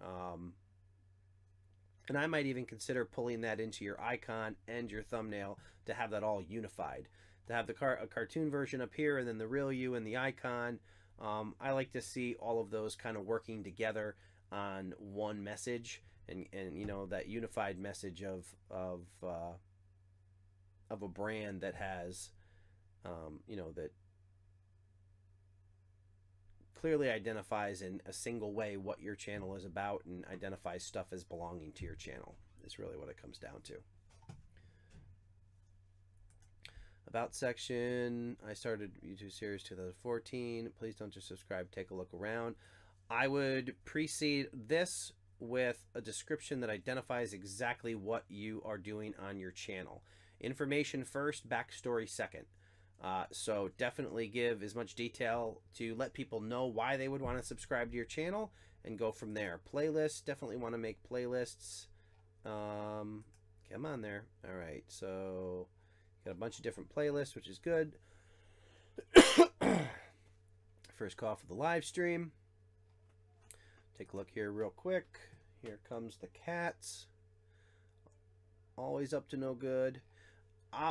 And I might even consider pulling that into your icon and your thumbnail to have that all unified. To have the a cartoon version up here, and then the real you and the icon. I like to see all of those kind of working together on one message, and you know, that unified message of a brand that has, you know, that clearly identifies in a single way what your channel is about, and identifies stuff as belonging to your channel, is really what it comes down to. About section, I started YouTube series 2014. Please don't just subscribe, take a look around. I would precede this with a description that identifies exactly what you are doing on your channel. Information first, backstory second. So definitely give as much detail to let people know why they would want to subscribe to your channel, and go from there. Playlists, definitely want to make playlists. Come on there. All right, so got a bunch of different playlists, which is good. First call for the live stream. Take a look here real quick. Here comes the cats. Always up to no good.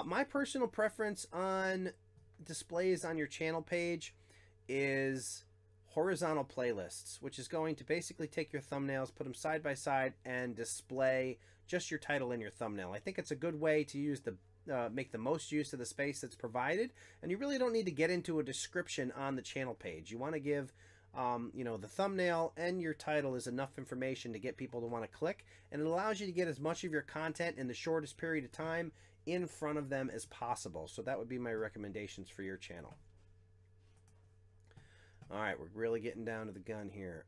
My personal preference on displays on your channel page is horizontal playlists, which is going to basically take your thumbnails, put them side by side, and display just your title in your thumbnail. I think it's a good way to use the make the most use of the space that's provided, and you really don't need to get into a description on the channel page. You want to give you know, the thumbnail and your title is enough information to get people to want to click, and it allows you to get as much of your content in the shortest period of time in front of them as possible. So that would be my recommendations for your channel. All right, we're really getting down to the gun here.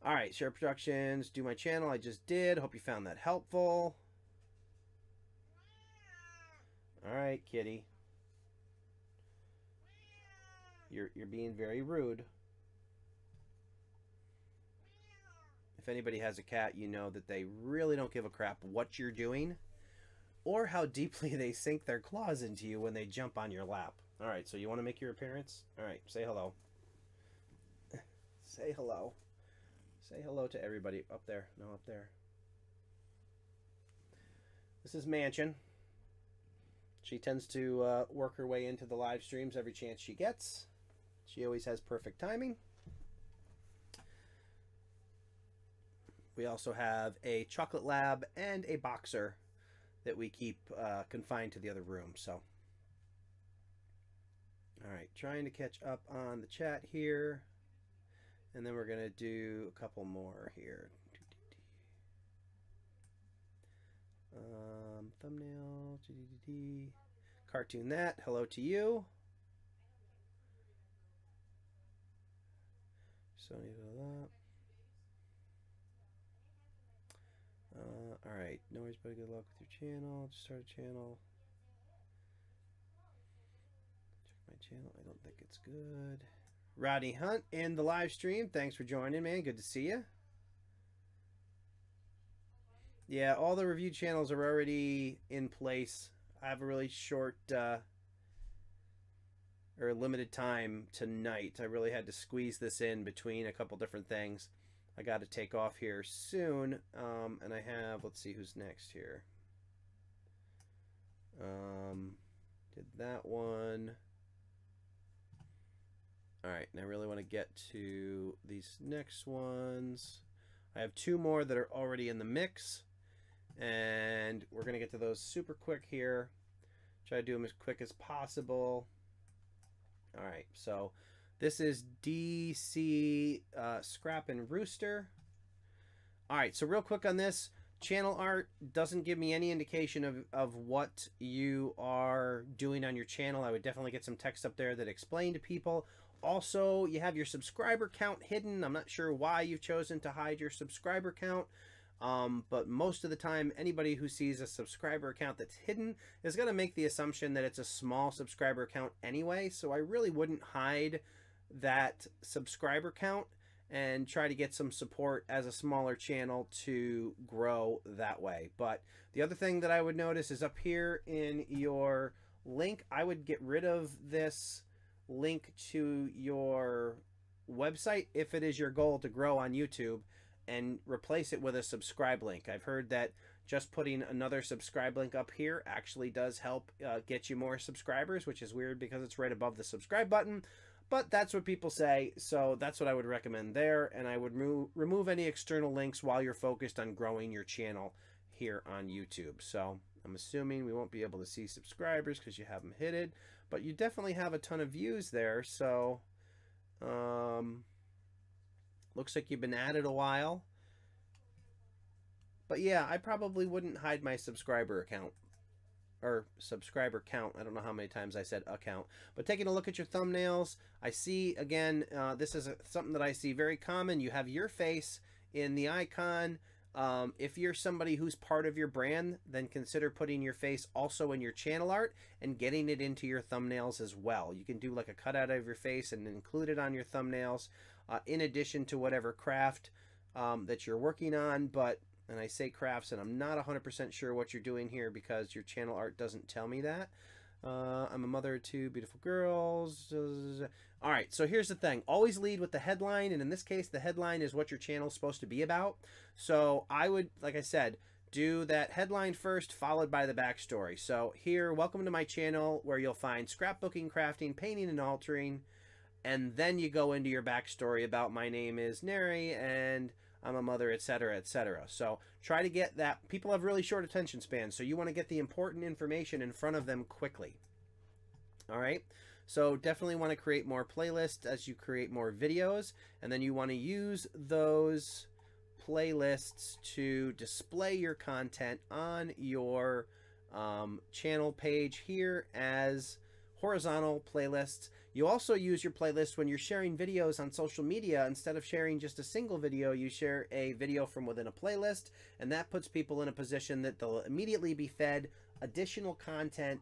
All right, share productions, do my channel. I just did. Hope you found that helpful. All right, kitty. You're being very rude. If anybody has a cat, you know that they really don't give a crap what you're doing, or how deeply they sink their claws into you when they jump on your lap. All right, so you want to make your appearance? All right, say hello. Say hello. Say hello to everybody up there. No, up there. This is Mansion. She tends to work her way into the live streams every chance she gets. She always has perfect timing. We also have a chocolate lab and a boxer that we keep confined to the other room. So, all right, trying to catch up on the chat here. And then we're going to do a couple more here. Thumbnail. Cartoon that. Hello to you. So I need that. All right, no worries, buddy. Good luck with your channel. Just start a channel. Check my channel. I don't think it's good. Rodney Hunt in the live stream. Thanks for joining, man. Good to see you. Yeah, all the review channels are already in place. I have a really short or limited time tonight. I really had to squeeze this in between a couple different things. I got to take off here soon, and I have, let's see who's next here. Did that one. All right, and I really want to get to these next ones. I have two more that are already in the mix, and we're going to get to those super quick here. Try to do them as quick as possible. All right, so this is DC Scrap and Rooster. All right, so real quick on this, channel art doesn't give me any indication of what you are doing on your channel. I would definitely get some text up there that explain to people. Also, you have your subscriber count hidden. I'm not sure why you've chosen to hide your subscriber count. But most of the time, anybody who sees a subscriber account that's hidden is going to make the assumption that it's a small subscriber account anyway. So I really wouldn't hide that subscriber count and try to get some support as a smaller channel to grow that way. But the other thing that I would notice is up here in your link, I would get rid of this link to your website if it is your goal to grow on YouTube, and replace it with a subscribe link. I've heard that just putting another subscribe link up here actually does help get you more subscribers, which is weird because it's right above the subscribe button, but that's what people say, so that's what I would recommend there. And I would remove any external links while you're focused on growing your channel here on YouTube. So I'm assuming we won't be able to see subscribers because you have them hidden, but you definitely have a ton of views there. So looks like you've been at it a while. But yeah, I probably wouldn't hide my subscriber account or subscriber count. I don't know how many times I said account. But taking a look at your thumbnails, I see, again, this is something that I see very common. You have your face in the icon. If you're somebody who's part of your brand, then consider putting your face also in your channel art and getting it into your thumbnails as well. You can do like a cutout of your face and include it on your thumbnails, in addition to whatever craft that you're working on. But, and I say crafts, and I'm not 100% sure what you're doing here because your channel art doesn't tell me that. I'm a mother of two beautiful girls. All right, so here's the thing. Always lead with the headline, and in this case, the headline is what your channel is supposed to be about. So I would, like I said, do that headline first, followed by the backstory. So here, welcome to my channel, where you'll find scrapbooking, crafting, painting, and altering. And then you go into your backstory about my name is Neri, and I'm a mother, etc., etc. So try to get that. People have really short attention spans, so you want to get the important information in front of them quickly. All right, so definitely want to create more playlists as you create more videos, and then you want to use those playlists to display your content on your channel page here as horizontal playlists. You also use your playlist when you're sharing videos on social media. Instead of sharing just a single video, you share a video from within a playlist, and that puts people in a position that they'll immediately be fed additional content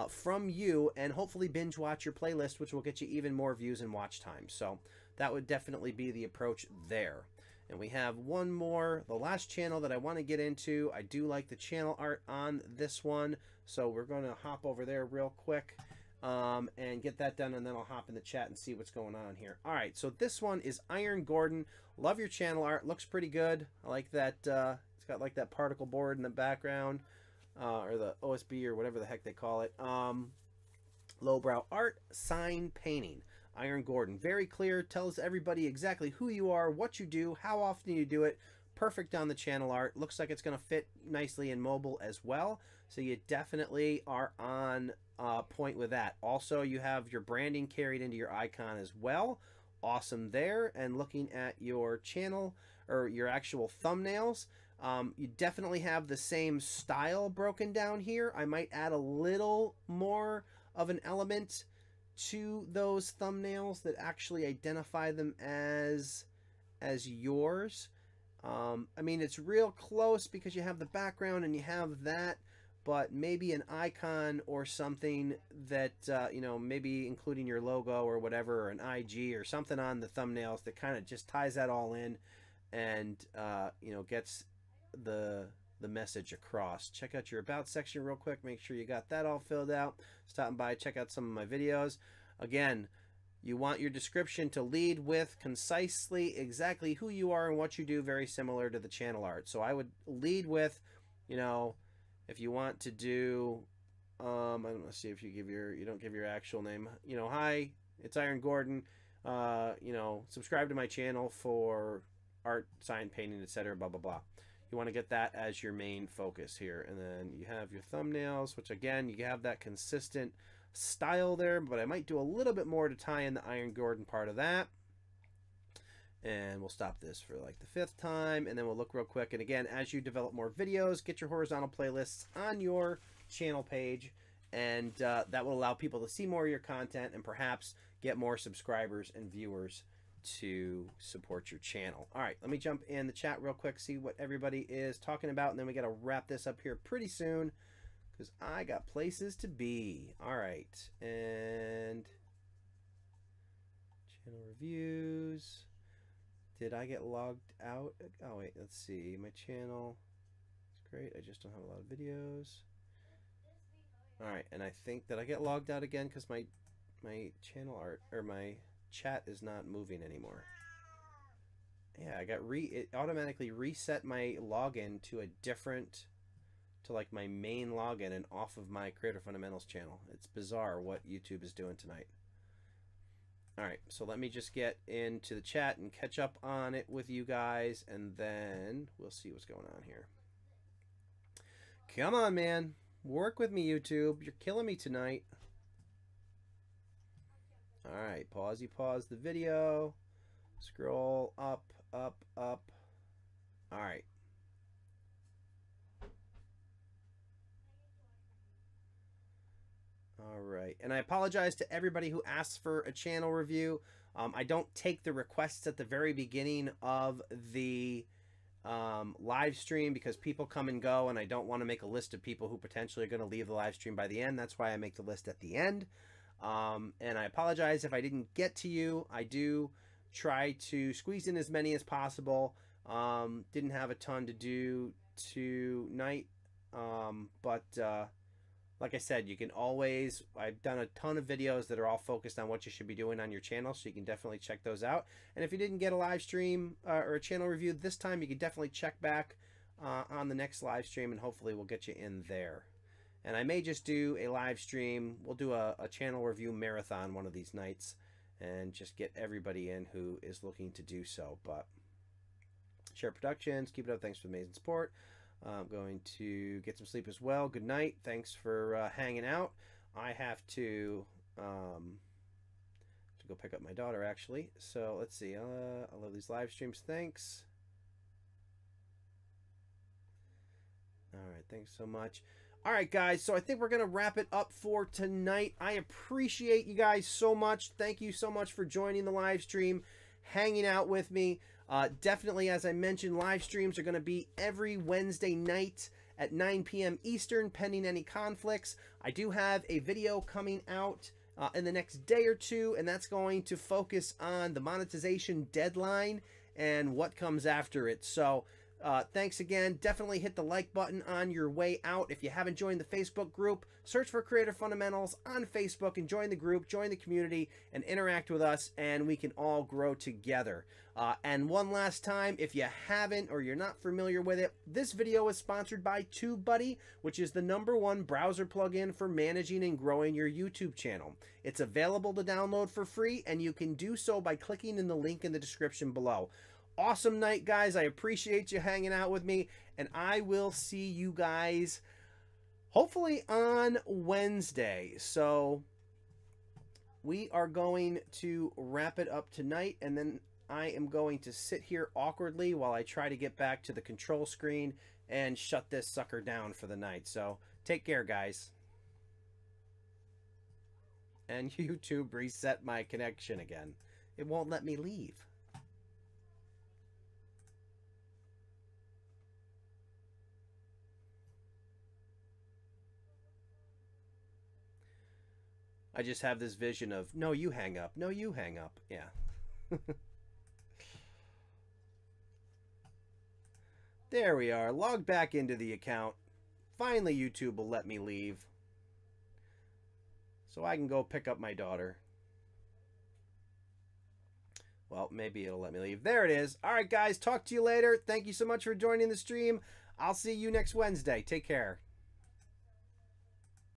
from you, and hopefully binge watch your playlist, which will get you even more views and watch time. So that would definitely be the approach there. And we have one more, the last channel that I want to get into. I do like the channel art on this one, so we're going to hop over there real quick and get that done, and then I'll hop in the chat and see what's going on here. All right, so this one is Iron Gordon. Love your channel art. Looks pretty good. I like that. It's got like that particle board in the background, or the OSB or whatever the heck they call it. Lowbrow art, sign painting. Iron Gordon, very clear, tells everybody exactly who you are, what you do, how often you do it. Perfect on the channel art. Looks like it's going to fit nicely in mobile as well, so you definitely are on point with that. Also, you have your branding carried into your icon as well. Awesome there. And looking at your channel or your actual thumbnails, you definitely have the same style broken down here. I might add a little more of an element to those thumbnails that actually identify them as yours. I mean, it's real close because you have the background and you have that, but maybe an icon or something that, you know, maybe including your logo or whatever, or an IG or something on the thumbnails that kind of just ties that all in and, you know, gets the message across. Check out your About section real quick. Make sure you got that all filled out. Stopping by, check out some of my videos. Again, you want your description to lead with concisely exactly who you are and what you do, very similar to the channel art. So I would lead with, you know, if you want to do, I don't know, see if you give your, you don't give your actual name, you know, hi, it's Iron Gordon, you know, subscribe to my channel for art, sign, painting, etc., blah, blah, blah. You want to get that as your main focus here. And then you have your thumbnails, which again, you have that consistent style there, but I might do a little bit more to tie in the Iron Gordon part of that. And we'll stop this for like the 5th time, and then we'll look real quick. And again, as you develop more videos, get your horizontal playlists on your channel page, and that will allow people to see more of your content and perhaps get more subscribers and viewers to support your channel. All right, let me jump in the chat real quick, see what everybody is talking about, and then we got to wrap this up here pretty soon because I got places to be. All right, and channel reviews. Did I get logged out? Oh wait, let's see. My channel is great. I just don't have a lot of videos. All right, and I think that I get logged out again because my channel art or my chat is not moving anymore. Yeah, I got it automatically reset my login to a different, to like my main login and off of my Creator Fundamentals channel. It's bizarre what YouTube is doing tonight. All right, so let me just get into the chat and catch up on it with you guys, and then we'll see what's going on here. Come on, man. Work with me, YouTube. You're killing me tonight. All right, pause the video. Scroll up, up, up. All right. All right, and I apologize to everybody who asks for a channel review. I don't take the requests at the very beginning of the live stream because people come and go, and I don't want to make a list of people who potentially are going to leave the live stream by the end. That's why I make the list at the end. And I apologize if I didn't get to you. I do try to squeeze in as many as possible. Didn't have a ton to do tonight, but like I said, you can always, I've done a ton of videos that are all focused on what you should be doing on your channel, so you can definitely check those out. And if you didn't get a live stream or a channel review this time, you can definitely check back on the next live stream, and hopefully we'll get you in there. And I may just do a live stream. We'll do a channel review marathon one of these nights and just get everybody in who is looking to do so. But share productions, keep it up. Thanks for the amazing support. I'm going to get some sleep as well. Good night. Thanks for hanging out. I have to go pick up my daughter, actually. So let's see. I love these live streams. Thanks. All right. Thanks so much. All right, guys. So I think we're going to wrap it up for tonight. I appreciate you guys so much. Thank you so much for joining the live stream, hanging out with me. Definitely, as I mentioned, live streams are going to be every Wednesday night at 9 p.m. Eastern, pending any conflicts. I do have a video coming out in the next day or two, and that's going to focus on the monetization deadline and what comes after it. So thanks again. Definitely hit the like button on your way out. If you haven't joined the Facebook group, search for Creator Fundamentals on Facebook and join the group, join the community, and interact with us, and we can all grow together. And one last time, if you haven't or you're not familiar with it, this video is sponsored by TUBEBUDDY, which is the #1 browser plugin for managing and growing your YouTube channel. It's available to download for free, and you can do so by clicking in the link in the description below. Awesome night, guys. I appreciate you hanging out with me, and I will see you guys hopefully on Wednesday. So we are going to wrap it up tonight, and then I am going to sit here awkwardly while I try to get back to the control screen and shut this sucker down for the night. So take care, guys. And YouTube reset my connection again. It won't let me leave. I just have this vision of, no, you hang up. No, you hang up. Yeah. There we are. Logged back into the account. Finally, YouTube will let me leave. So I can go pick up my daughter. Well, maybe it'll let me leave. There it is. All right, guys. Talk to you later. Thank you so much for joining the stream. I'll see you next Wednesday. Take care.